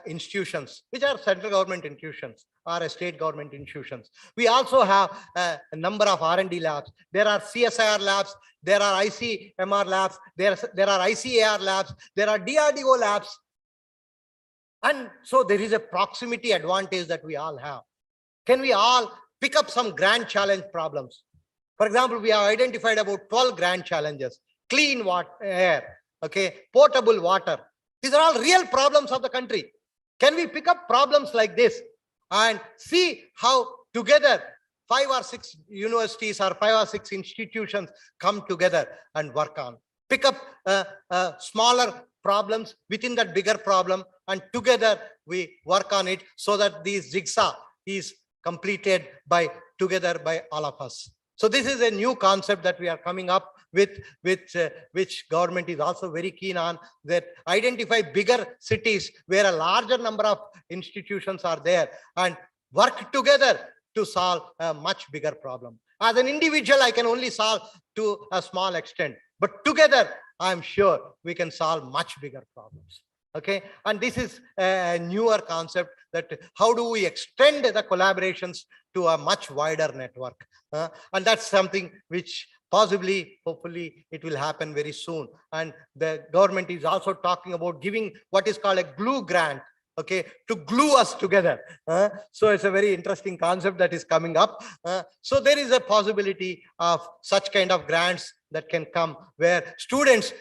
institutions, which are central government institutions or state government institutions. We also have a number of R&D labs. There are CSIR labs. There are ICMR labs. There are ICAR labs. There are DRDO labs. And so there is a proximity advantage that we all have. Can we all pick up some grand challenge problems? For example, we have identified about 12 grand challenges: clean water, air, okay, potable water. These are all real problems of the country. Can we pick up problems like this and see how together 5 or 6 universities or 5 or 6 institutions come together and work on? Pick up smaller problems within that bigger problem, and together we work on it so that this jigsaw is completed together by all of us. So this is a new concept that we are coming up with which government is also very keen on, that identify bigger cities where a larger number of institutions are there and work together to solve a much bigger problem. As an individual, I can only solve to a small extent, but together I'm sure we can solve much bigger problems. Okay, and this is a newer concept, that how do we extend the collaborations to a much wider network, and that's something which possibly, hopefully, it will happen very soon. And the government is also talking about giving what is called a glue grant, okay, to glue us together. So it's a very interesting concept that is coming up. So there is a possibility of such kind of grants that can come, where students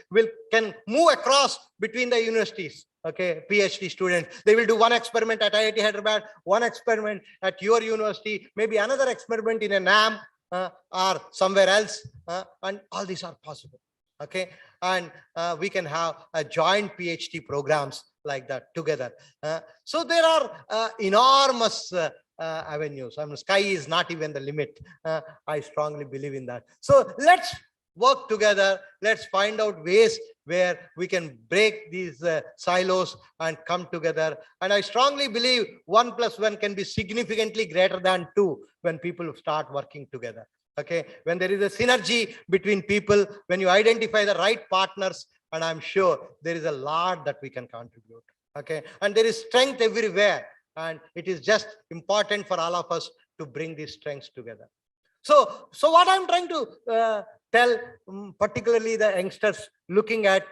can move across between the universities. Okay, PhD students, they will do one experiment at IIT Hyderabad, one experiment at your university, maybe another experiment in a NAM or somewhere else, and all these are possible. Okay, and we can have a joint PhD programs like that together. So there are enormous avenues. I mean, sky is not even the limit. I strongly believe in that. So let's work together. Let's find out ways where we can break these silos and come together. And I strongly believe 1 + 1 can be significantly greater than 2 when people start working together. Okay, when there is a synergy between people, when you identify the right partners, and I'm sure there is a lot that we can contribute. Okay, and there is strength everywhere, and it is just important for all of us to bring these strengths together. So what I'm trying to tell, particularly the youngsters looking at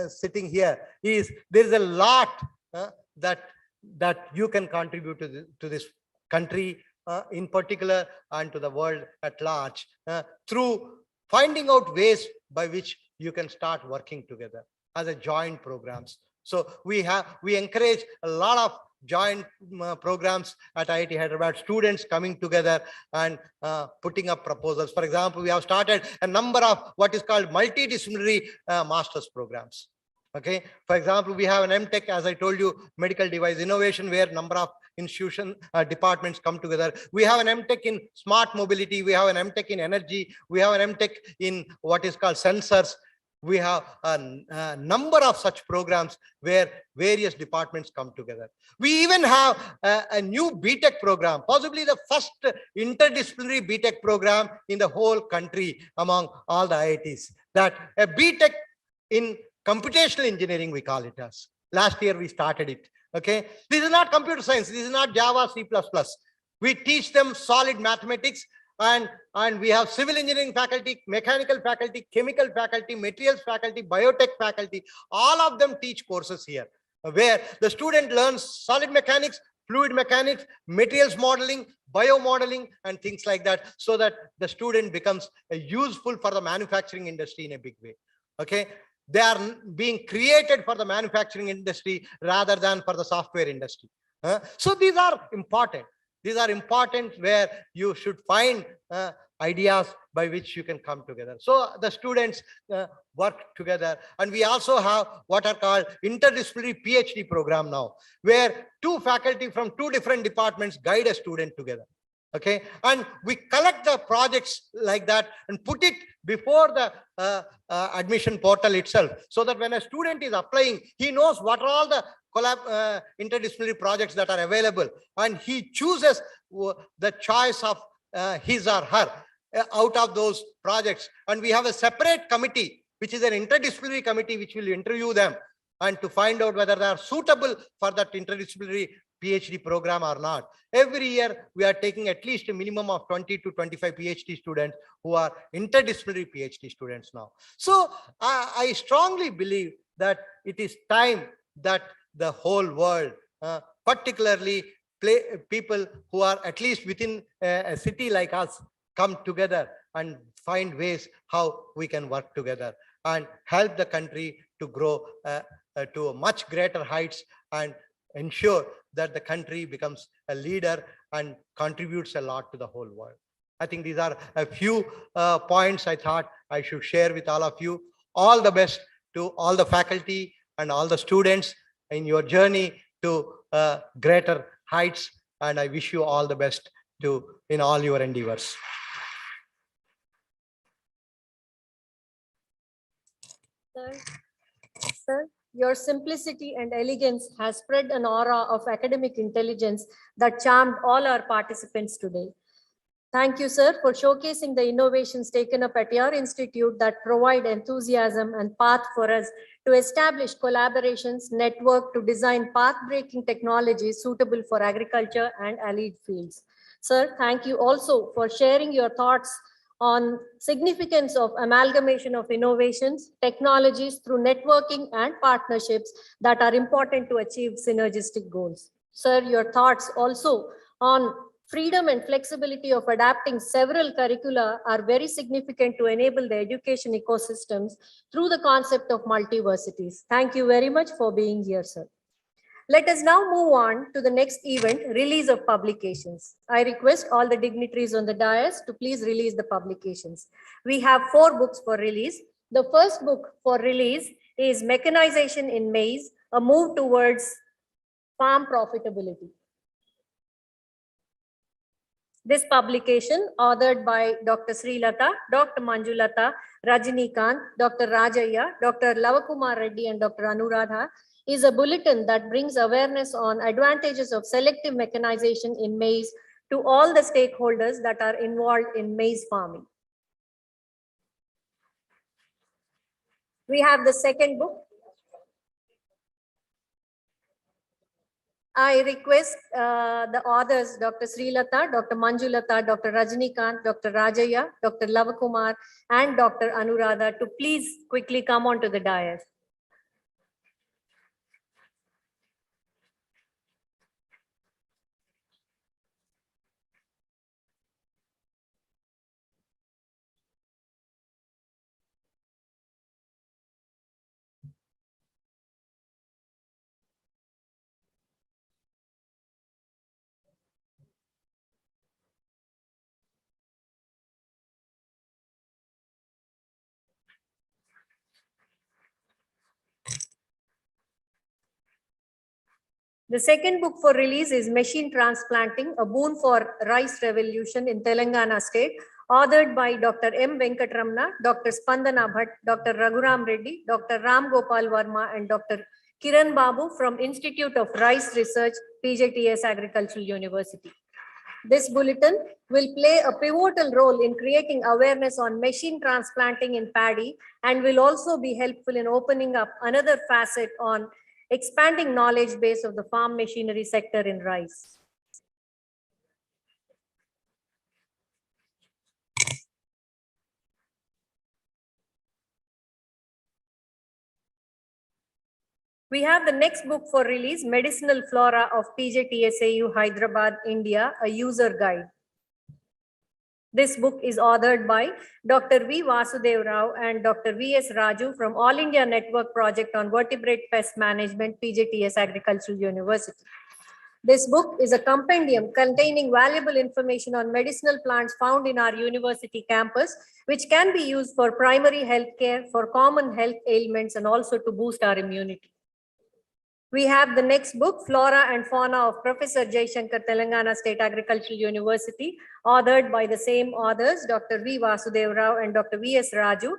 sitting here, is there is a lot that you can contribute to this country in particular, and to the world at large, through finding out ways by which you can start working together as a joint programs. So we encourage a lot of joint programs at IIT Hyderabad, students coming together and putting up proposals. For example, we have started a number of what is called multidisciplinary master's programs. Okay, for example, we have an MTech, as I told you, medical device innovation, where number of institution departments come together. We have an MTech in smart mobility. We have an MTech in energy. We have an MTech in what is called sensors. We have a number of such programs where various departments come together. We even have a new BTech program, possibly the first interdisciplinary BTech program in the whole country among all the IITs. That a BTech in computational engineering, we call it as. Last year we started it. Okay, this is not computer science. This is not Java, C++. We teach them solid mathematics. And we have civil engineering faculty, mechanical faculty, chemical faculty, materials faculty, biotech faculty. All of them teach courses here, where the student learns solid mechanics, fluid mechanics, materials modeling, biomodeling, and things like that, so that the student becomes useful for the manufacturing industry in a big way. Okay, they are being created for the manufacturing industry rather than for the software industry. So these are important. These are important where you should find ideas by which you can come together. So the students work together, and we also have what are called interdisciplinary PhD program now, where two faculty from two different departments guide a student together. Okay, and we collect the projects like that and put it before the admission portal itself, so that when a student is applying, he knows what are all the interdisciplinary projects that are available, and he chooses the choice of his or her out of those projects. And we have a separate committee, which is an interdisciplinary committee, which will interview them and to find out whether they are suitable for that interdisciplinary PhD program or not. Every year, we are taking at least a minimum of 20 to 25 PhD students who are interdisciplinary PhD students now. So I strongly believe that it is time that the whole world, particularly people who are at least within a city like us, come together and find ways how we can work together and help the country to grow to much greater heights and ensure that the country becomes a leader and contributes a lot to the whole world. I think these are a few points I thought I should share with all of you. All the best to all the faculty and all the students in your journey to greater heights, and I wish you all the best in all your endeavors. Sir, your simplicity and elegance has spread an aura of academic intelligence that charmed all our participants today. Thank you, sir, for showcasing the innovations taken up at your institute that provide enthusiasm and path for us to establish collaborations, network to design path-breaking technologies suitable for agriculture and allied fields. Sir, thank you also for sharing your thoughts on significance of amalgamation of innovations, technologies through networking and partnerships that are important to achieve synergistic goals. Sir, your thoughts also on freedom and flexibility of adapting several curricula are very significant to enable the education ecosystems through the concept of multiversities. Thank you very much for being here, sir. Let us now move on to the next event, release of publications. I request all the dignitaries on the dais to please release the publications. We have 4 books for release. The first book for release is Mechanization in Maize, a move towards farm profitability. This publication, authored by Dr. Srilata, Dr. Manjulata, Rajinikanth, Dr. Rajaya, Dr. Lavakumar Reddy, and Dr. Anuradha, is a bulletin that brings awareness on advantages of selective mechanization in maize to all the stakeholders that are involved in maize farming. We have the second book. I request the authors, Dr. Srilata, Dr. Manjulata, Dr. Rajinikanth, Dr. Rajaya, Dr. Lavakumar, and Dr. Anuradha to please quickly come onto the dais. The second book for release is Machine Transplanting, a boon for rice revolution in Telangana state, authored by Dr. M. Venkatramana, Dr. Spandana Bhatt, Dr. Raghuram Reddy, Dr. Ram Gopal Verma, and Dr. Kiran Babu from Institute of Rice Research, PJTS Agricultural University. This bulletin will play a pivotal role in creating awareness on machine transplanting in paddy and will also be helpful in opening up another facet on expanding knowledge base of the farm machinery sector in rice. We have the next book for release, Medicinal Flora of PJTSAU Hyderabad, India, a user guide. This book is authored by Dr. V. Vasudev Rao and Dr. V.S. Raju from All India Network Project on Vertebrate Pest Management, PJTS Agricultural University. This book is a compendium containing valuable information on medicinal plants found in our university campus, which can be used for primary health care, for common health ailments, and also to boost our immunity. We have the next book, Flora and Fauna of Professor Jaishankar, Telangana State Agricultural University, authored by the same authors, Dr. V. Vasudev Rao and Dr. V. S. Raju.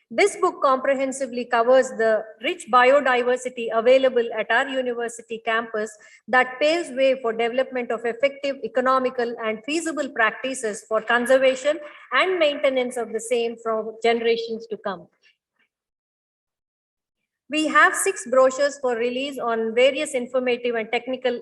This book comprehensively covers the rich biodiversity available at our university campus that paves way for development of effective, economical, and feasible practices for conservation and maintenance of the same for generations to come. We have 6 brochures for release on various informative and technical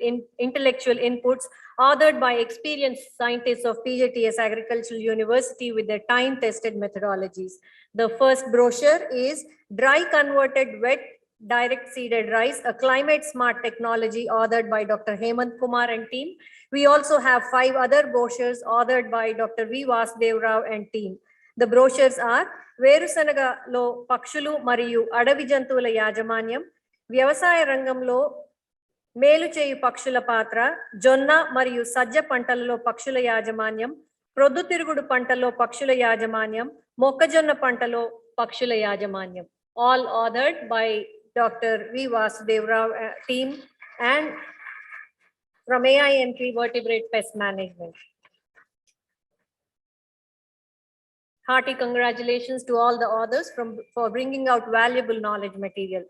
intellectual inputs authored by experienced scientists of PJTS Agricultural University with their time-tested methodologies. The first brochure is Dry Converted Wet Direct Seeded Rice, a climate smart technology authored by Dr. Hemant Kumar and team. We also have 5 other brochures authored by Dr. V. Vasudev Rao and team. The brochures are వేరుశనగలో పక్షులు మరియు అడవి జంతువుల యాజమాన్యం, వ్యవసాయ రంగంలో మేలు చేయు పక్షుల పాత్ర, జొన్న మరియు సజ్జ పంటలలో పక్షుల యాజమాన్యం, ప్రొద్దుతిరుగుడు పంటలో పక్షుల యాజమాన్యం, మొక్కజొన్న పంటలో పక్షుల యాజమాన్యం. All authored by Dr. V. Vasudev Rao team and from AIMT Vertebrate Pest Management. Hearty congratulations to all the authors for bringing out valuable knowledge material.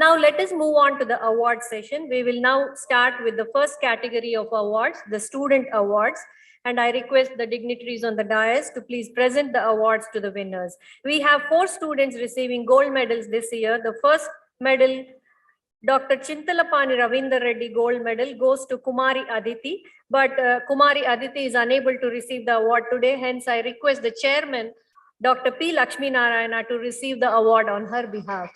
Now let us move on to the award session. We will now start with the first category of awards, the student awards. And I request the dignitaries on the dais to please present the awards to the winners. We have 4 students receiving gold medals this year. The first medal, Dr. Chintalapani Ravindra Reddy gold medal, goes to Kumari Aditi. But Kumari Aditi is unable to receive the award today. Hence, I request the chairman, Dr. P. Lakshmi Narayana, to receive the award on her behalf.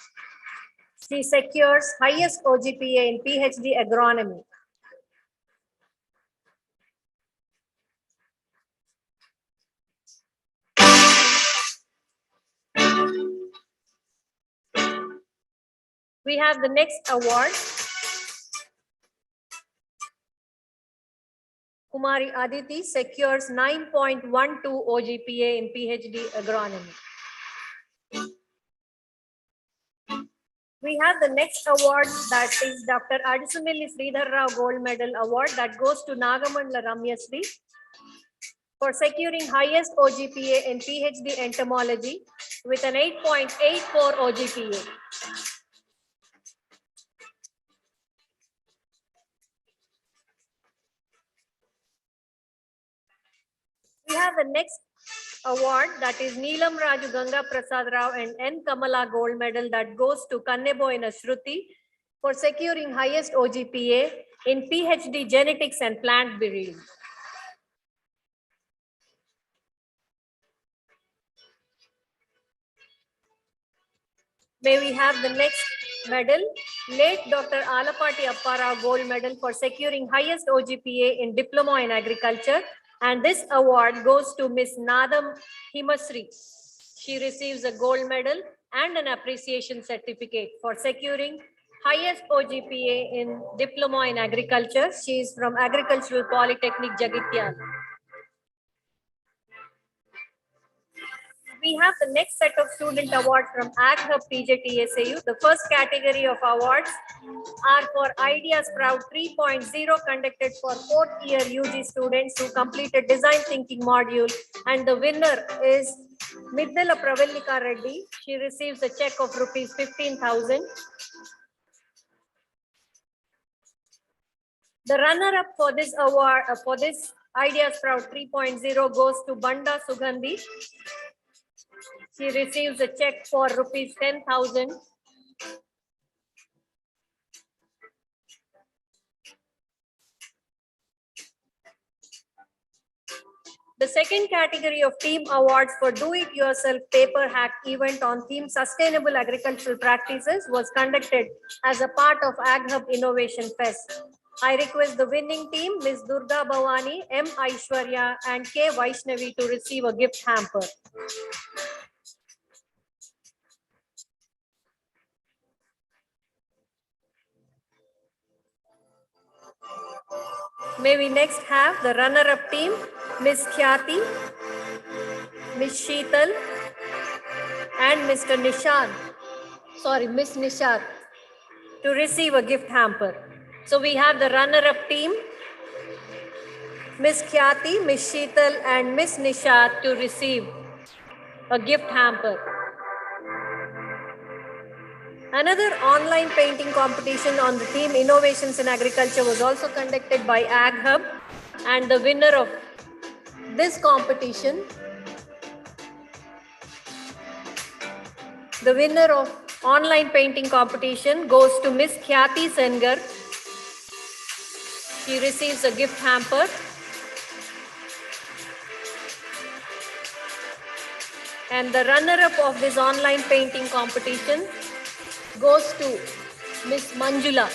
She secures highest OGPA in PhD agronomy. We have the next award. Kumari Aditi secures 9.12 OGPA in PhD agronomy. We have the next award, that is Dr. Adisumilli Sridhar Rao Gold Medal Award, that goes to Nagamandla Ramyasri for securing highest OGPA in PhD entomology with an 8.84 OGPA. We have the next award, that is Neelam Raju Ganga Prasad Rao and N. Kamala Gold Medal, that goes to Kanneboyina Shruti for securing highest OGPA in PhD Genetics and Plant Breeding. May we have the next medal, late Dr. Alapati Apparao Gold Medal for securing highest OGPA in Diploma in Agriculture. And this award goes to Ms. Nadam Himasri. She receives a gold medal and an appreciation certificate for securing highest OGPA in Diploma in Agriculture. She is from Agricultural Polytechnic, Jagitial. We have the next set of student awards from AgHub PJTSAU. The first category of awards are for Idea Sprout 3.0 conducted for 4th year UG students who completed design thinking module, and the winner is Middala Pravilika Reddy. She receives a check of rupees 15,000. The runner-up for this award, for this Idea Sprout 3.0 goes to Banda Sugandhi. She receives a check for rupees 10,000. The second category of team awards for do-it-yourself paper hack event on theme sustainable agricultural practices was conducted as a part of AgHub Innovation Fest. I request the winning team, Ms. Durga Bhavani, M. Aishwarya, and K. Vaishnavi to receive a gift hamper. May we next have the runner-up team, Ms. Khyati, Ms. Sheetal, and Mr. Nishant. Sorry, Ms. Nishat, to receive a gift hamper. So we have the runner-up team, Ms. Khyati, Ms. Sheetal, and Ms. Nishat to receive a gift hamper. Another online painting competition on the theme Innovations in Agriculture was also conducted by AgHub, and the winner of this competition, the winner of online painting competition goes to Ms. Khyati Sengar. She receives a gift hamper. And the runner-up of this online painting competition goes to Ms. Manjula.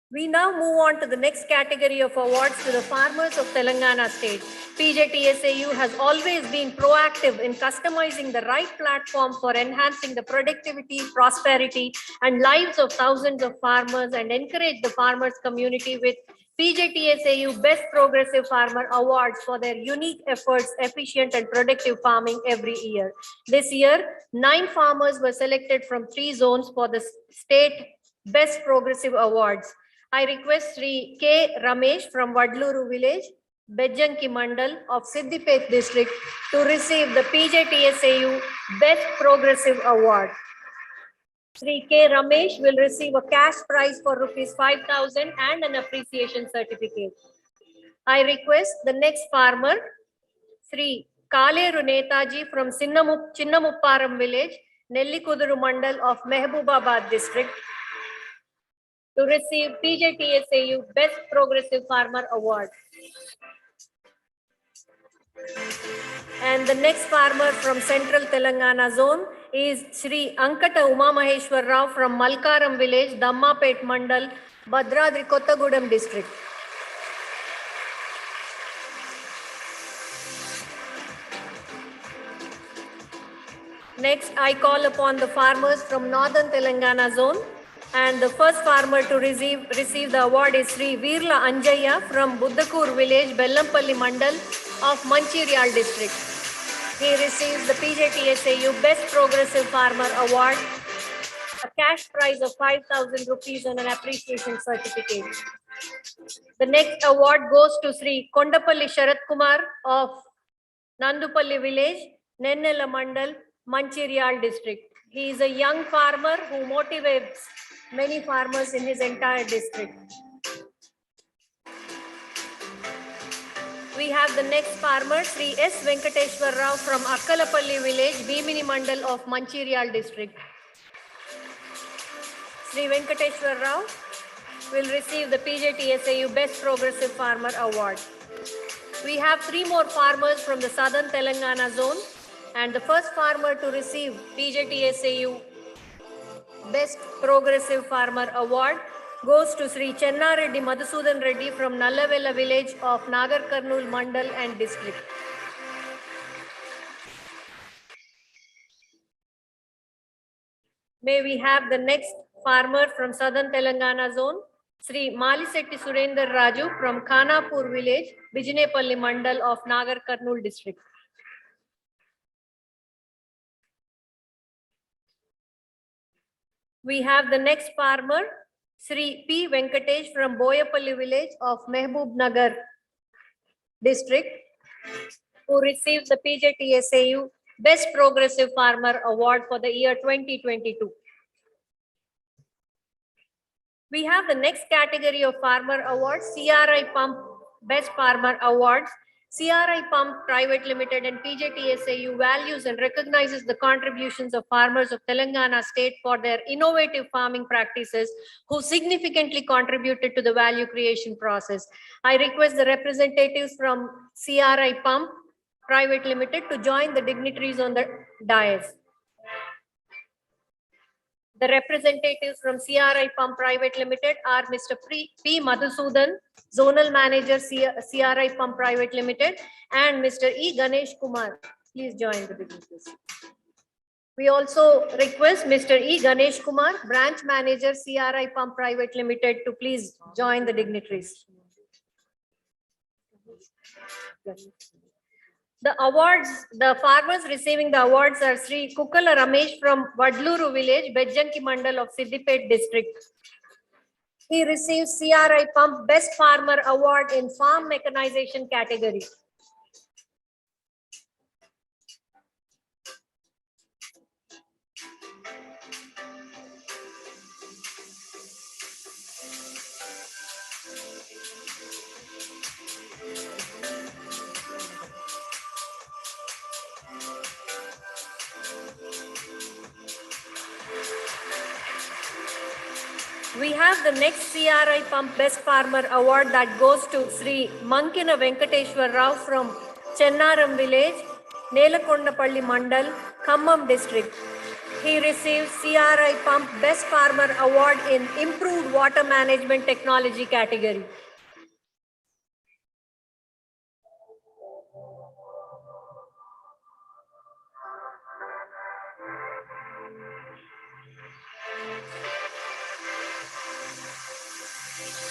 We now move on to the next category of awards to the farmers of Telangana state. PJTSAU has always been proactive in customizing the right platform for enhancing the productivity, prosperity, and lives of thousands of farmers and encourage the farmers community with PJTSAU Best Progressive Farmer Awards for their unique efforts, efficient and productive farming every year. This year, 9 farmers were selected from 3 zones for the state Best Progressive Awards. I request Sri K. Ramesh from Vadluru village, Bejjanki Mandal of Siddipet district to receive the PJTSAU Best Progressive Award. Sri K. Ramesh will receive a cash prize for rupees 5,000 and an appreciation certificate. I request the next farmer, Sri Kaleru Netaji from Chinnamupparam village, Nellikuduru Mandal of Mehboobabad district, to receive PJTSAU Best Progressive Farmer Award. And the next farmer from Central Telangana zone is Sri Ankata Uma Maheshwar Rao from Malkaram village, Dammapet Mandal, Bhadradri Kottagudem district. Next, I call upon the farmers from Northern Telangana zone. And the first farmer to receive the award is Sri Virla Anjaya from Buddakur village, Bellampalli Mandal of Manchiryal district. He receives the PJTSAU Best Progressive Farmer Award, a cash prize of 5,000 rupees and an appreciation certificate. The next award goes to Sri Kondapalli Sharat Kumar of Nandupalli village, Nennela Mandal, Manchiryal district. He is a young farmer who motivates many farmers in his entire district. We have the next farmer, Sri S. Venkateshwar Rao from Akkalapalli village, Bhimini Mandal of Manchiryal district. Sri Venkateshwar Rao will receive the PJTSAU Best Progressive Farmer Award. We have 3 more farmers from the Southern Telangana zone, and the first farmer to receive PJTSAU Best Progressive Farmer Award goes to Sri Chenna Reddy Madhusudan Reddy from Nallavella village of Nagar Karnool Mandal and district. May we have the next farmer from Southern Telangana zone, Sri Malisetti Surender Raju from Khanapur village, Bijinepalli Mandal of Nagar Karnool district. We have the next farmer, Sri P. Venkatesh from Boyapalli village of Mehboob Nagar district, who receives the PJTSAU Best Progressive Farmer Award for the year 2022. We have the next category of farmer awards, CRI Pump Best Farmer Awards. CRI Pump Private Limited and PJTSAU values and recognizes the contributions of farmers of Telangana state for their innovative farming practices who significantly contributed to the value creation process. I request the representatives from CRI Pump Private Limited to join the dignitaries on the dais. The representatives from CRI Pump Private Limited are Mr. P. Madhusudan, Zonal Manager, CRI Pump Private Limited, and Mr. E. Ganesh Kumar. Please join the dignitaries. We also request Mr. E. Ganesh Kumar, Branch Manager, CRI Pump Private Limited, to please join the dignitaries. The awards, the farmers receiving the awards are Sri Kukala Ramesh from Vadluru village, Bejjanki Mandal of Siddipet district. He receives CRI Pump Best Farmer Award in Farm Mechanization category. We have the next CRI Pump Best Farmer Award that goes to Sri Mankina Venkateshwar Rao from Chennaram village, Nelakondapalli Mandal, Khammam district. He receives CRI Pump Best Farmer Award in Improved Water Management Technology category.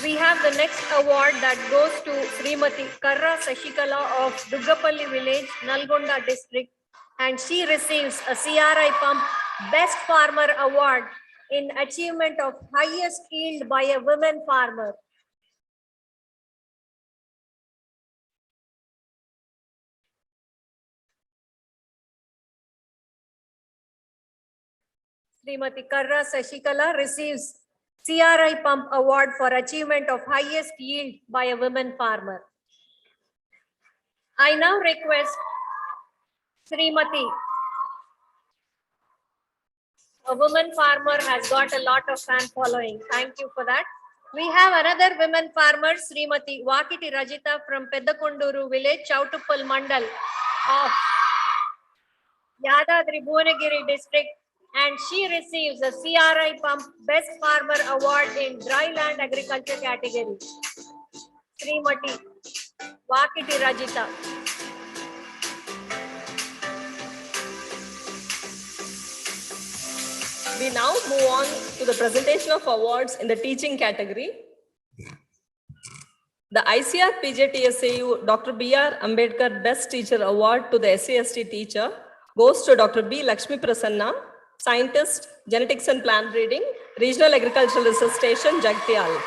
We have the next award that goes to Srimati Karra Sashikala of Duggapalli village, Nalgonda district, and she receives a CRI Pump Best Farmer Award in achievement of highest yield by a women farmer. Srimati Karra Sashikala receives CRI Pump Award for achievement of highest yield by a women farmer. I now request Srimati. A woman farmer has got a lot of fan following. Thank you for that. We have another women farmer, Srimati Vakiti Rajita from Peddakonduru village, Chautuppal Mandal of Yadadri Bhuvanagiri district, and she receives a CRI Pump Best Farmer Award in Dryland Agriculture category. Srimati Vakiti Rajita. We now move on to the presentation of awards in the teaching category. The ICR PJTSAU Dr. B.R. Ambedkar Best Teacher Award to the SCST teacher goes to Dr. B. Lakshmi Prasanna, Scientist, Genetics and Plant Breeding, Regional Agricultural Research Station, Jagtial.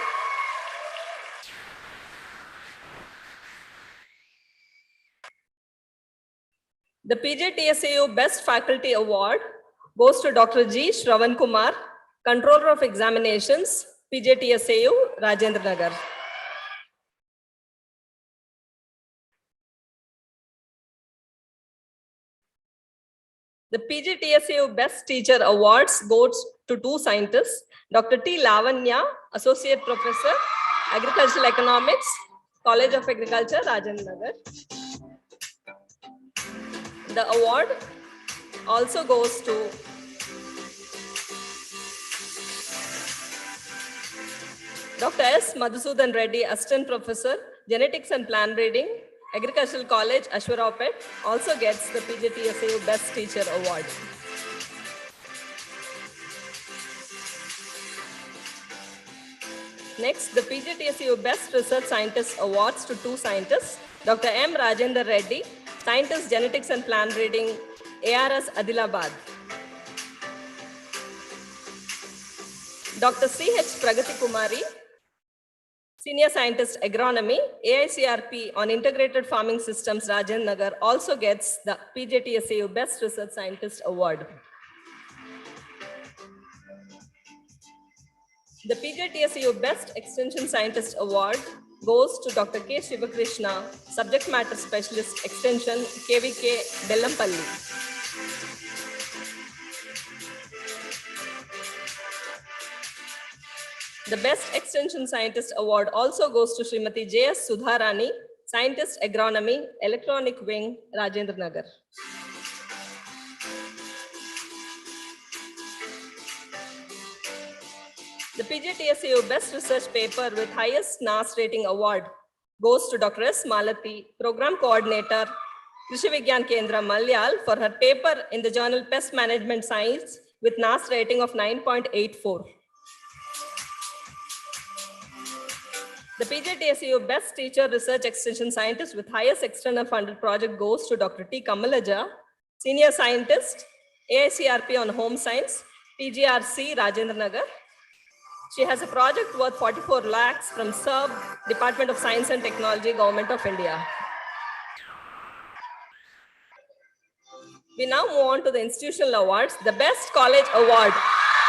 The PJTSAU Best Faculty Award goes to Dr. G. Shravan Kumar, Controller of Examinations, PJTSAU, Rajendra Nagar. The PJTSAU Best Teacher Awards goes to two scientists, Dr. T. Lavanya, Associate Professor, Agricultural Economics, College of Agriculture, Rajendra Nagar. The award also goes to Dr. S. Madhusudan Reddy, Assistant Professor, Genetics and Plant Breeding, Agricultural College, Ashwarapet, also gets the PJTSAU Best Teacher Award. Next, the PJTSAU Best Research Scientist Awards to two scientists, Dr. M. Rajendra Reddy, Scientist, Genetics and Plant Breeding, ARS Adilabad. Dr. C.H. Pragati Kumari, Senior Scientist Agronomy, AICRP on Integrated Farming Systems, Rajendra Nagar, also gets the PJTSAU Best Research Scientist Award. The PJTSAU Best Extension Scientist Award goes to Dr. K. Shivakrishna, Subject Matter Specialist Extension, KVK, Bellampalli. The Best Extension Scientist Award also goes to Srimati J.S. Sudharani, Scientist Agronomy, Electronic Wing, Rajendra Nagar. The PGTSAU Best Research Paper with highest NAS rating award goes to Dr. S. Malati, Program Coordinator, Krishi Vigyan Kendra Malyal, for her paper in the journal Pest Management Science with NAS rating of 9.84. The PGTSAU Best Teacher Research Extension Scientist with highest external funded project goes to Dr. T. Kamalaja, Senior Scientist, AICRP on Home Science, PGRC, Rajendra Nagar. She has a project worth 44 lakhs from SERB, Department of Science and Technology, Government of India. We now move on to the institutional awards. The Best College Award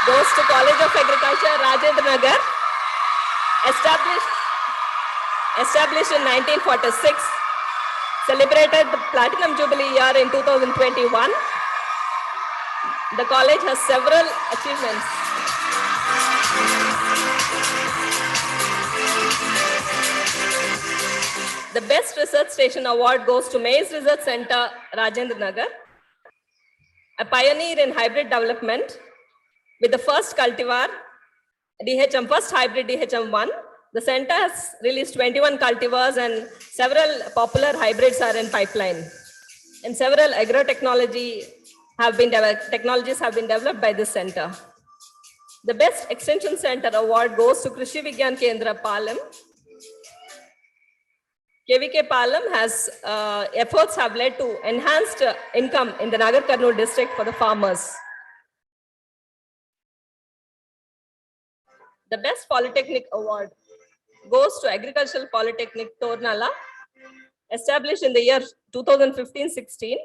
goes to College of Agriculture, Rajendra Nagar, established in 1946, celebrated the Platinum Jubilee year in 2021. The college has several achievements. The Best Research Station Award goes to Maize Research Center, Rajendra Nagar, a pioneer in hybrid development with the first cultivar, DHM, first hybrid DHM1. The center has released 21 cultivars and several popular hybrids are in pipeline. And several technologies have been developed by this center. The Best Extension Center Award goes to Krishi Vigyan Kendra Palam. KVK Palam has efforts have led to enhanced income in the Nagar Kurnool district for the farmers. The Best Polytechnic Award goes to Agricultural Polytechnic Tornala, established in the year 2015-16.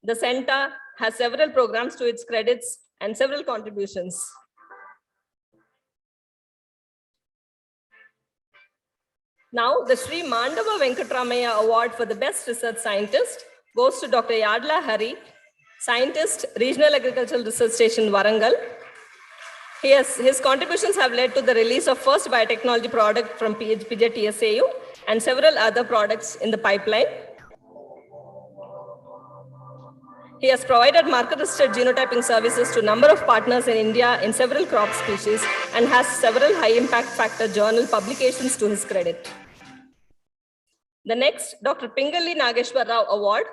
The center has several programs to its credits and several contributions. Now, the Sri Mandava Venkatramaya Award for the Best Research Scientist goes to Dr. Yadla Hari, Scientist, Regional Agricultural Research Station, Warangal. His contributions have led to the release of first biotechnology product from PGTSAU and several other products in the pipeline. He has provided marker-assisted genotyping services to a number of partners in India in several crop species and has several high-impact factor journal publications to his credit. The next, Dr. Pingali Nageshwar Rao Award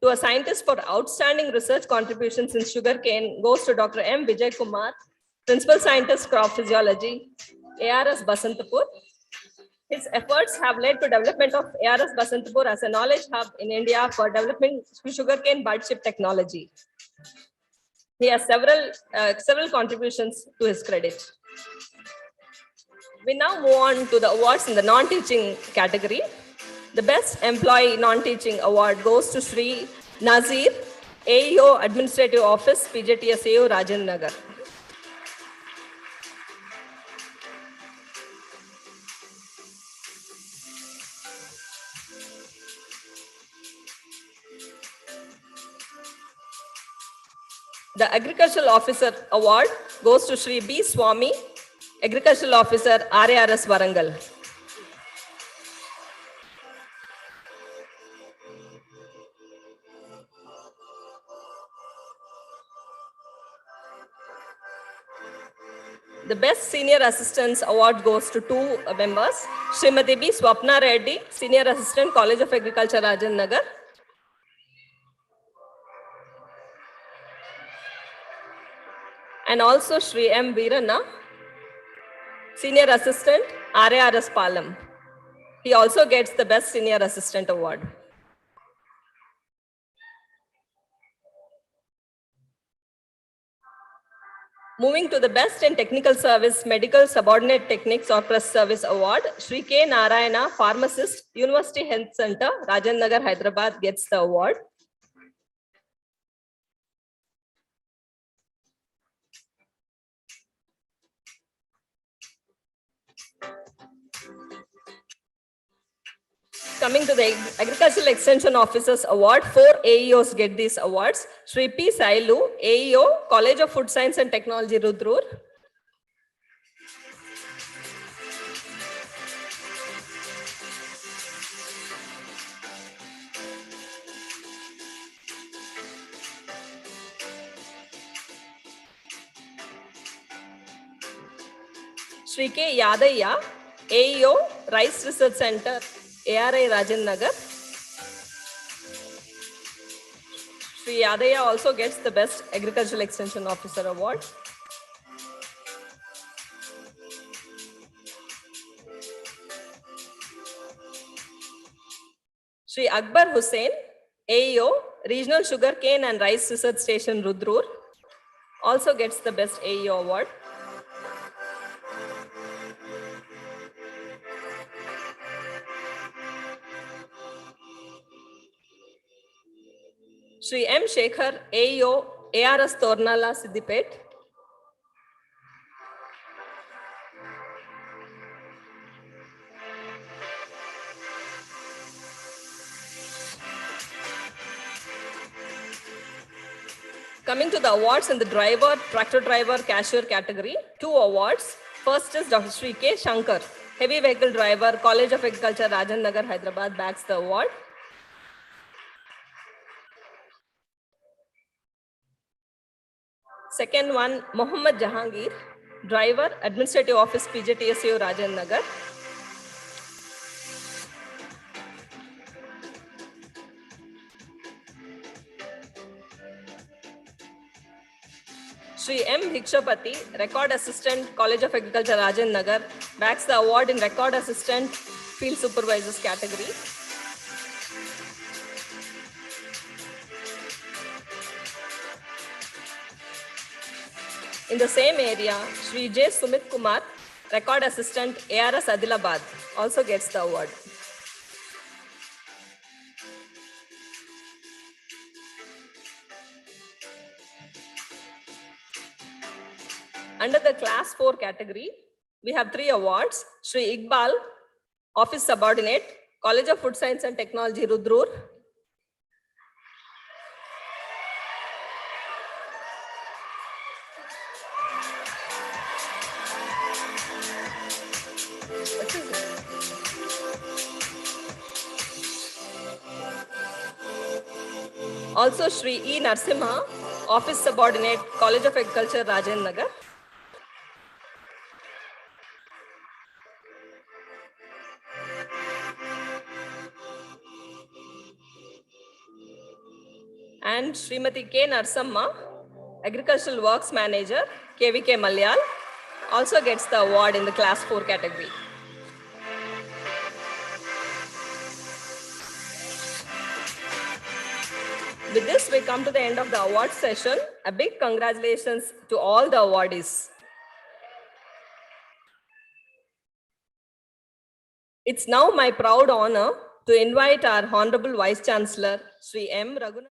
to a scientist for outstanding research contributions in sugarcane goes to Dr. M. Vijay Kumar, Principal Scientist, Crop Physiology, ARS Basantapur. His efforts have led to development of ARS Basantapur as a knowledge hub in India for developing sugarcane bud chip technology. He has several contributions to his credit. We now move on to the awards in the non-teaching category. The Best Employee Non-Teaching Award goes to Sri Nazir, AEO Administrative Office, PGTSAU, Rajendra Nagar. The Agricultural Officer Award goes to Sri B. Swami, Agricultural Officer, RARS Warangal. The Best Senior Assistants Award goes to two members, Srimati B. Swapna Reddy, Senior Assistant, College of Agriculture, Rajendra Nagar. And also Sri M. Veeranna, Senior Assistant, RARS Palam. He also gets the Best Senior Assistant Award. Moving to the Best in Technical Service, Medical Subordinate Techniques or Press Service Award, Sri K. Narayana, Pharmacist, University Health Center, Rajendra Nagar, Hyderabad gets the award. Coming to the Agricultural Extension Officers Award, 4 AEOs get these awards. Sri P. Sailu, AEO, College of Food Science and Technology, Rudrur. Shri K. Yadaya, AEO, Rice Research Center, ARI Rajan Nagar. Shri Yadaya also gets the Best Agricultural Extension Officer Award. Shri Akbar Hussain, AEO, Regional Sugarcane and Rice Research Station, Rudrur, also gets the Best AEO Award. Shri M. Shekhar, AEO, ARS Tornala, Siddipet. Coming to the awards in the driver, tractor driver, cashier category, 2 awards. First is Dr. Shri K. Shankar, heavy vehicle driver, College of Agriculture, Rajan Nagar, Hyderabad, bags the award. Second one, Mohammad Jahangir, driver, Administrative Office, PJTSU, Rajan Nagar. Shri M. Bhikshapati, Record Assistant, College of Agriculture, Rajan Nagar, bags the award in Record Assistant, Field Supervisors category. In the same area, Shri J. Sumit Kumar, Record Assistant, ARS Adilabad, also gets the award. Under the class 4 category, we have 3 awards. Shri Iqbal, Office Subordinate, College of Food Science and Technology, Rudrur. Also Shri E. Narsimha, Office Subordinate, College of Agriculture, Rajan Nagar. And Srimati K. Narsamma, Agricultural Works Manager, KVK Malayal, also gets the award in the class 4 category. With this, we come to the end of the award session. A big congratulations to all the awardees. It's now my proud honor to invite our Honorable Vice Chancellor, Sri M. Raghunath.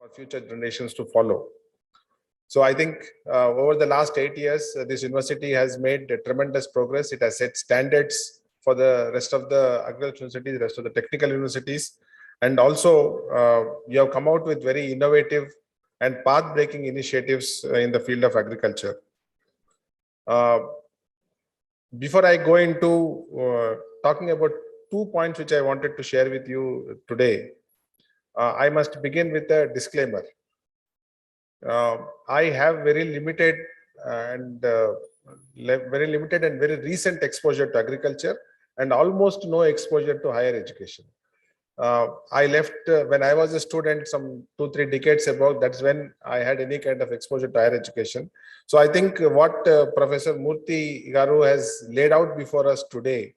for future generations to follow. So I think over the last 8 years, this university has made tremendous progress. It has set standards for the rest of the agricultural universities, the rest of the technical universities. And also, you have come out with very innovative and path-breaking initiatives in the field of agriculture. Before I go into talking about 2 points which I wanted to share with you today, I must begin with a disclaimer. I have very limited and very recent exposure to agriculture and almost no exposure to higher education. I left when I was a student some 2-3 decades ago. That's when I had any kind of exposure to higher education. So I think what Professor Murthy Garu has laid out before us today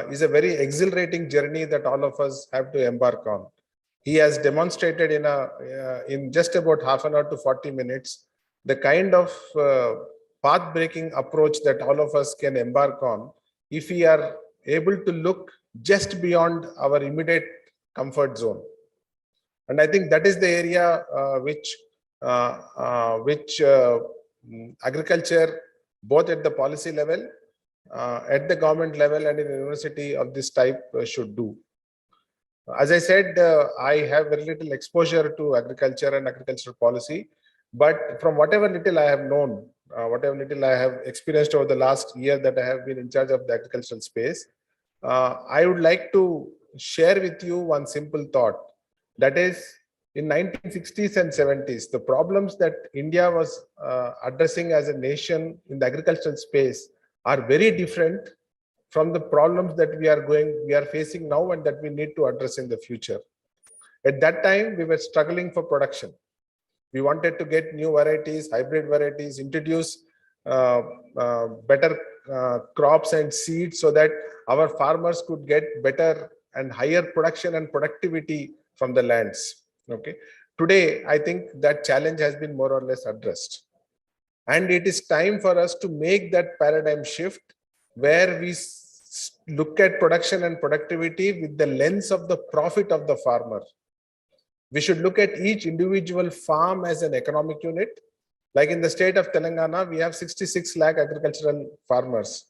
is a very exhilarating journey that all of us have to embark on. He has demonstrated in just about half an hour to 40 minutes the kind of path-breaking approach that all of us can embark on if we are able to look just beyond our immediate comfort zone. And I think that is the area which agriculture, both at the policy level, at the government level and in a university of this type should do. As I said, I have very little exposure to agriculture and agricultural policy, but from whatever little I have known, whatever little I have experienced over the last year that I have been in charge of the agricultural space, I would like to share with you one simple thought. That is, in 1960s and 70s, the problems that India was addressing as a nation in the agricultural space are very different from the problems that we are facing now and that we need to address in the future. At that time, we were struggling for production. We wanted to get new varieties, hybrid varieties, introduce better crops and seeds so that our farmers could get better and higher production and productivity from the lands. Okay. Today, I think that challenge has been more or less addressed. And it is time for us to make that paradigm shift where we look at production and productivity with the lens of the profit of the farmer. We should look at each individual farm as an economic unit. Like in the state of Telangana, we have 66 lakh agricultural farmers.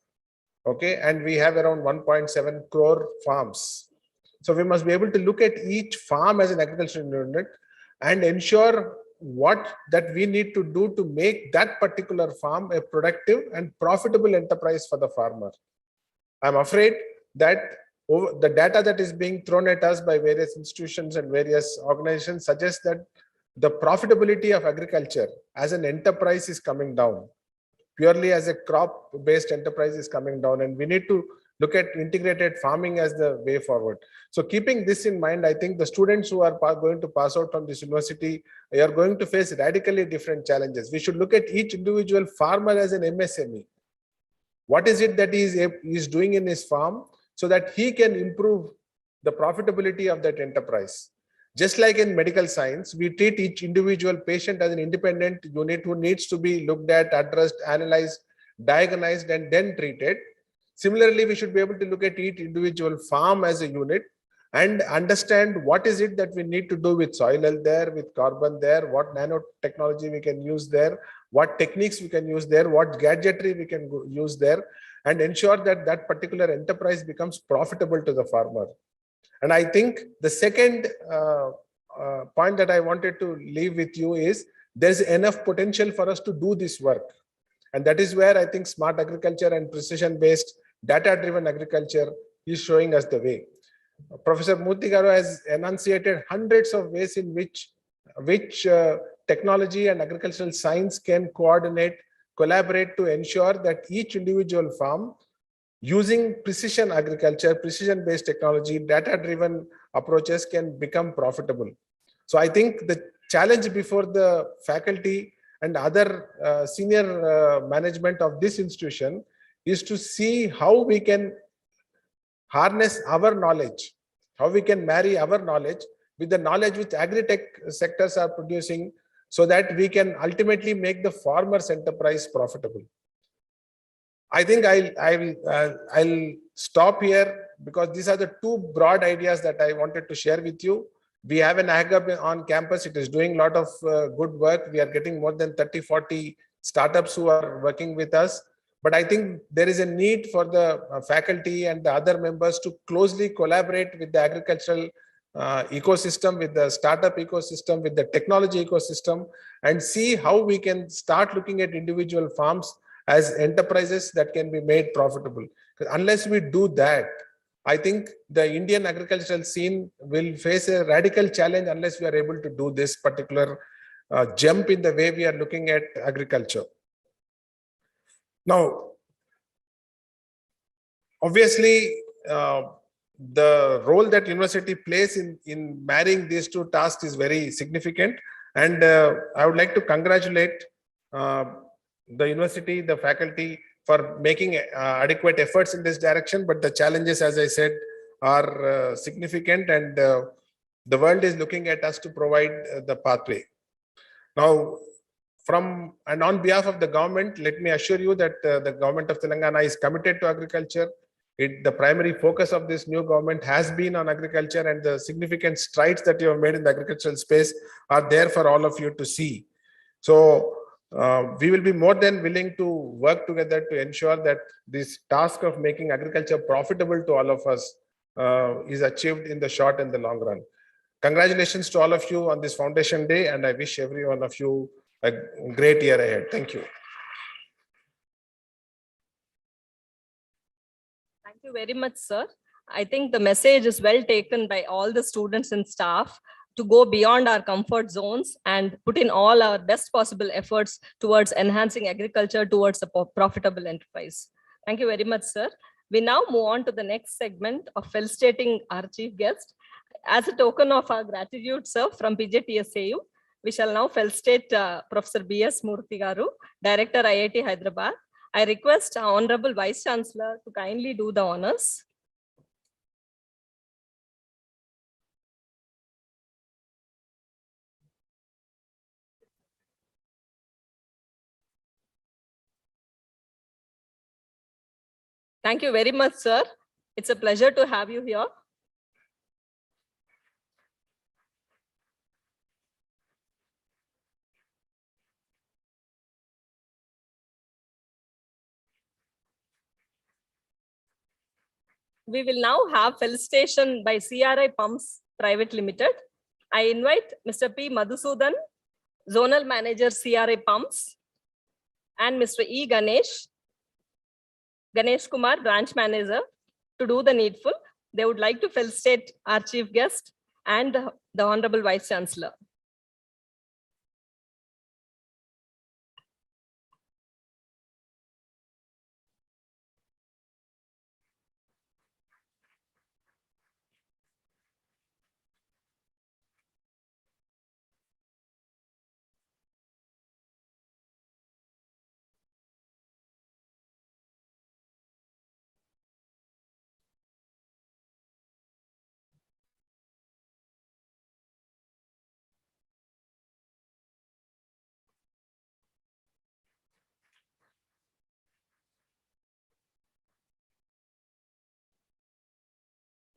Okay, and we have around 1.7 crore farms. So we must be able to look at each farm as an agricultural unit and ensure what that we need to do to make that particular farm a productive and profitable enterprise for the farmer. I'm afraid that the data that is being thrown at us by various institutions and various organizations suggests that the profitability of agriculture as an enterprise is coming down. Purely as a crop-based enterprise is coming down, and we need to look at integrated farming as the way forward. So keeping this in mind, I think the students who are going to pass out from this university are going to face radically different challenges. We should look at each individual farmer as an MSME. What is it that he is doing in his farm so that he can improve the profitability of that enterprise? Just like in medical science, we treat each individual patient as an independent unit who needs to be looked at, addressed, analyzed, diagnosed, and then treated. Similarly, we should be able to look at each individual farm as a unit and understand what is it that we need to do with soil health there, with carbon there, what nanotechnology we can use there, what techniques we can use there, what gadgetry we can use there, and ensure that that particular enterprise becomes profitable to the farmer. And I think the second point that I wanted to leave with you is there's enough potential for us to do this work. And that is where I think smart agriculture and precision-based data-driven agriculture is showing us the way. Professor Murthy Garu has enunciated hundreds of ways in which technology and agricultural science can collaborate to ensure that each individual farm, using precision agriculture, precision-based technology, data-driven approaches, can become profitable. So I think the challenge before the faculty and other senior management of this institution is to see how we can harness our knowledge, how we can marry our knowledge with the knowledge which agri-tech sectors are producing so that we can ultimately make the farmer's enterprise profitable. I think I'll stop here because these are the two broad ideas that I wanted to share with you. We have an ag hub on campus. It is doing a lot of good work. We are getting more than 30-40 startups who are working with us. But I think there is a need for the faculty and the other members to closely collaborate with the agricultural ecosystem, with the startup ecosystem, with the technology ecosystem, and see how we can start looking at individual farms as enterprises that can be made profitable. Unless we do that, I think the Indian agricultural scene will face a radical challenge unless we are able to do this particular jump in the way we are looking at agriculture. Now, obviously, the role that university plays in marrying these two tasks is very significant. And I would like to congratulate the university, the faculty for making adequate efforts in this direction. But the challenges, as I said, are significant, and the world is looking at us to provide the pathway. Now, on behalf of the government, let me assure you that the government of Telangana is committed to agriculture. The primary focus of this new government has been on agriculture, and the significant strides that you have made in the agricultural space are there for all of you to see. So we will be more than willing to work together to ensure that this task of making agriculture profitable to all of us is achieved in the short and the long run. Congratulations to all of you on this Foundation Day, and I wish every one of you a great year ahead. Thank you. Thank you very much, sir. I think the message is well taken by all the students and staff to go beyond our comfort zones and put in all our best possible efforts towards enhancing agriculture towards a profitable enterprise. Thank you very much, sir. We now move on to the next segment of felicitating our chief guest. As a token of our gratitude, sir, from PJTSAU, we shall now felicitate Professor B.S. Murthy Garu, Director IIT Hyderabad. I request our Honorable Vice Chancellor to kindly do the honors. Thank you very much, sir. It's a pleasure to have you here. We will now have felicitation by CRI Pumps Private Limited. I invite Mr. P. Madhusudan, Zonal Manager, CRI Pumps, and Mr. E. Ganesh Kumar, Branch Manager, to do the needful. They would like to felicitate our chief guest and the Honorable Vice Chancellor.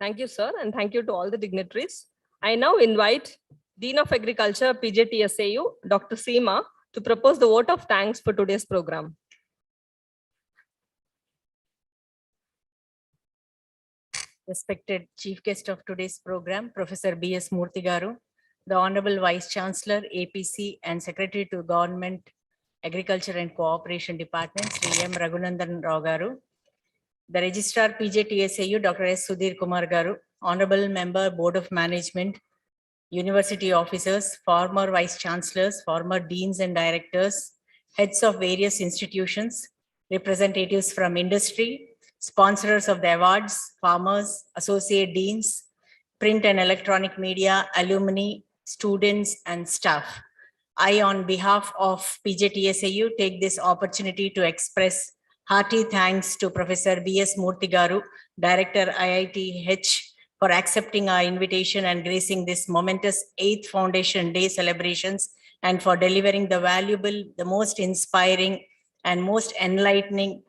Thank you, sir, and thank you to all the dignitaries. I now invite Dean of Agriculture, PJTSAU, Dr. Seema, to propose the vote of thanks for today's program. Respected chief guest of today's program, Professor B.S. Murthy Garu, the Honorable Vice Chancellor, APC, and Secretary to Government Agriculture and Cooperation Department, Sri M. Raghunandan Rao Garu, the Registrar PJTSAU, Dr. S. Sudhir Kumar Garu, Honorable Member, Board of Management, University Officers, former Vice Chancellors, former Deans and Directors, heads of various institutions, representatives from industry, sponsors of the awards, farmers, associate deans, print and electronic media, alumni, students, and staff. I, on behalf of PJTSAU, take this opportunity to express hearty thanks to Professor B.S. Murthy Garu, Director IITH, for accepting our invitation and gracing this momentous 8th Foundation Day celebrations, and for delivering the valuable, the most inspiring, and most enlightening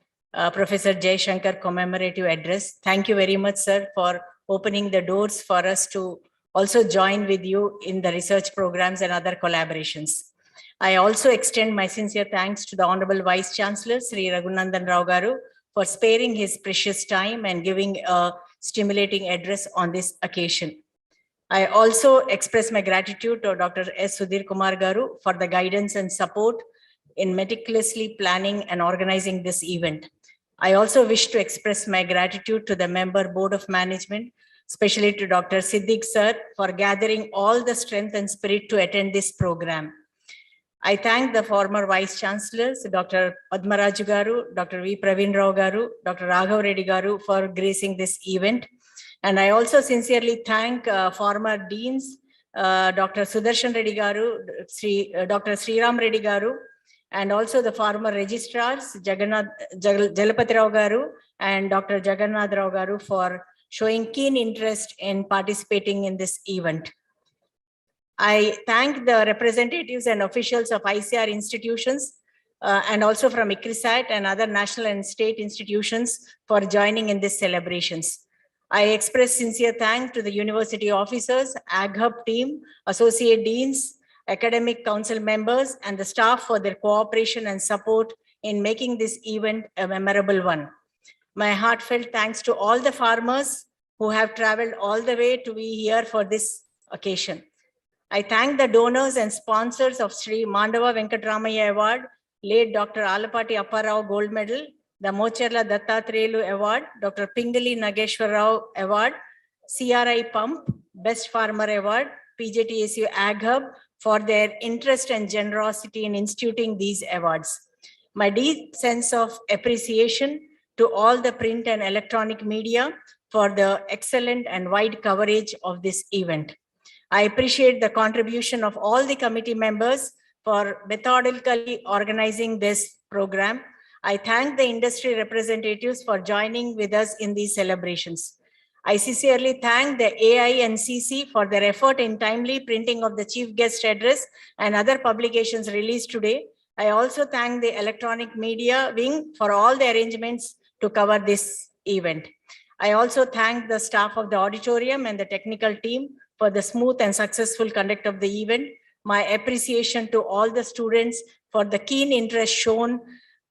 Professor Jay Shankar commemorative address. Thank you very much, sir, for opening the doors for us to also join with you in the research programs and other collaborations. I also extend my sincere thanks to the Honorable Vice Chancellor, Sri Raghunandan Rao Garu, for sparing his precious time and giving a stimulating address on this occasion. I also express my gratitude to Dr. S. Sudhir Kumar Garu for the guidance and support in meticulously planning and organizing this event. I also wish to express my gratitude to the member Board of Management, especially to Dr. Siddiq sir, for gathering all the strength and spirit to attend this program. I thank the former Vice Chancellors, Dr. Padmaraju Garu, Dr. V. Praveen Rao Garu, Dr. Raghav Reddy Garu, for gracing this event. And I also sincerely thank former deans, Dr. Sudarshan Reddy Garu, Dr. Sriram Reddy Garu, and also the former registrars, Jalapati Rao Garu and Dr. Jagannath Rao Garu for showing keen interest in participating in this event. I thank the representatives and officials of ICR institutions and also from ICRISAT and other national and state institutions for joining in these celebrations. I express sincere thanks to the university officers, AgHub team, associate deans, academic council members, and the staff for their cooperation and support in making this event a memorable one. My heartfelt thanks to all the farmers who have traveled all the way to be here for this occasion. I thank the donors and sponsors of Sri Mandava Venkatramaya Award, late Dr. Alapati Apparao Gold Medal, the Mocherla Dattathreyulu Award, Dr. Pingali Nageshwar Rao Award, CRI Pump, Best Farmer Award, PJTSU AgHub for their interest and generosity in instituting these awards. My deep sense of appreciation to all the print and electronic media for the excellent and wide coverage of this event. I appreciate the contribution of all the committee members for methodically organizing this program. I thank the industry representatives for joining with us in these celebrations. I sincerely thank the AINCC for their effort in timely printing of the chief guest address and other publications released today. I also thank the electronic media wing for all the arrangements to cover this event. I also thank the staff of the auditorium and the technical team for the smooth and successful conduct of the event. My appreciation to all the students for the keen interest shown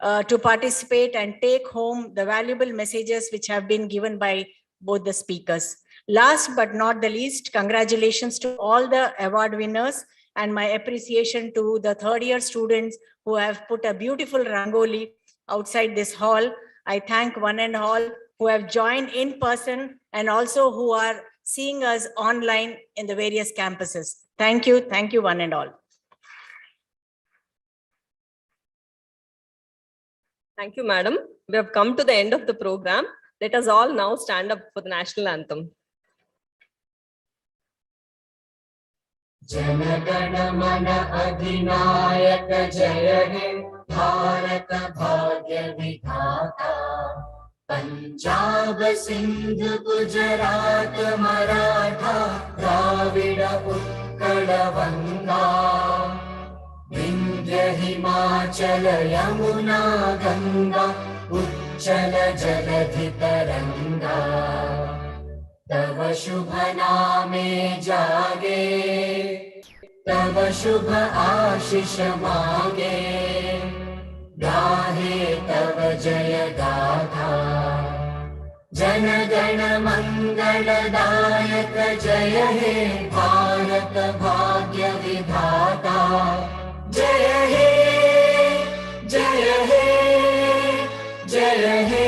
to participate and take home the valuable messages which have been given by both the speakers. Last but not the least, congratulations to all the award winners and my appreciation to the third year students who have put a beautiful rangoli outside this hall. I thank one and all who have joined in person and also who are seeing us online in the various campuses. Thank you one and all. Thank you, madam. We have come to the end of the program. Let us all now stand up for the national anthem. Janagana Mana Adhinayaka Jaya He Bharata Bhagya Vidhata Punjab Sindhu Gujarat Maratha Dravida Utkala Vanga Vindhya Himachala Yamuna Ganga Uchala Jaladhi Taranga Tava Shubha Name Jage Tava Shubha Ashish Mage Gahe Tava Jaya Gatha Janagana Mangala Dayaka Jaya He Bharata Bhagya Vidhata Jaya He Jaya He Jaya He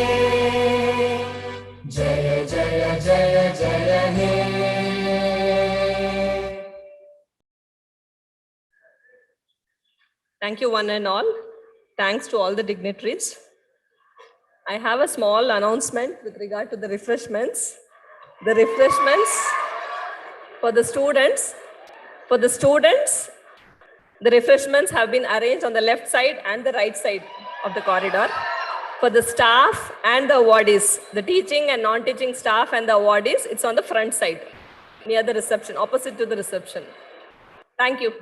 Jaya Jaya Jaya Jaya He. Thank you one and all. Thanks to all the dignitaries. I have a small announcement with regard to the refreshments. The refreshments for the students, the refreshments have been arranged on the left side and the right side of the corridor. For the staff and the awardees, the teaching and non-teaching staff and the awardees, it's on the front side, near the reception, opposite to the reception. Thank you.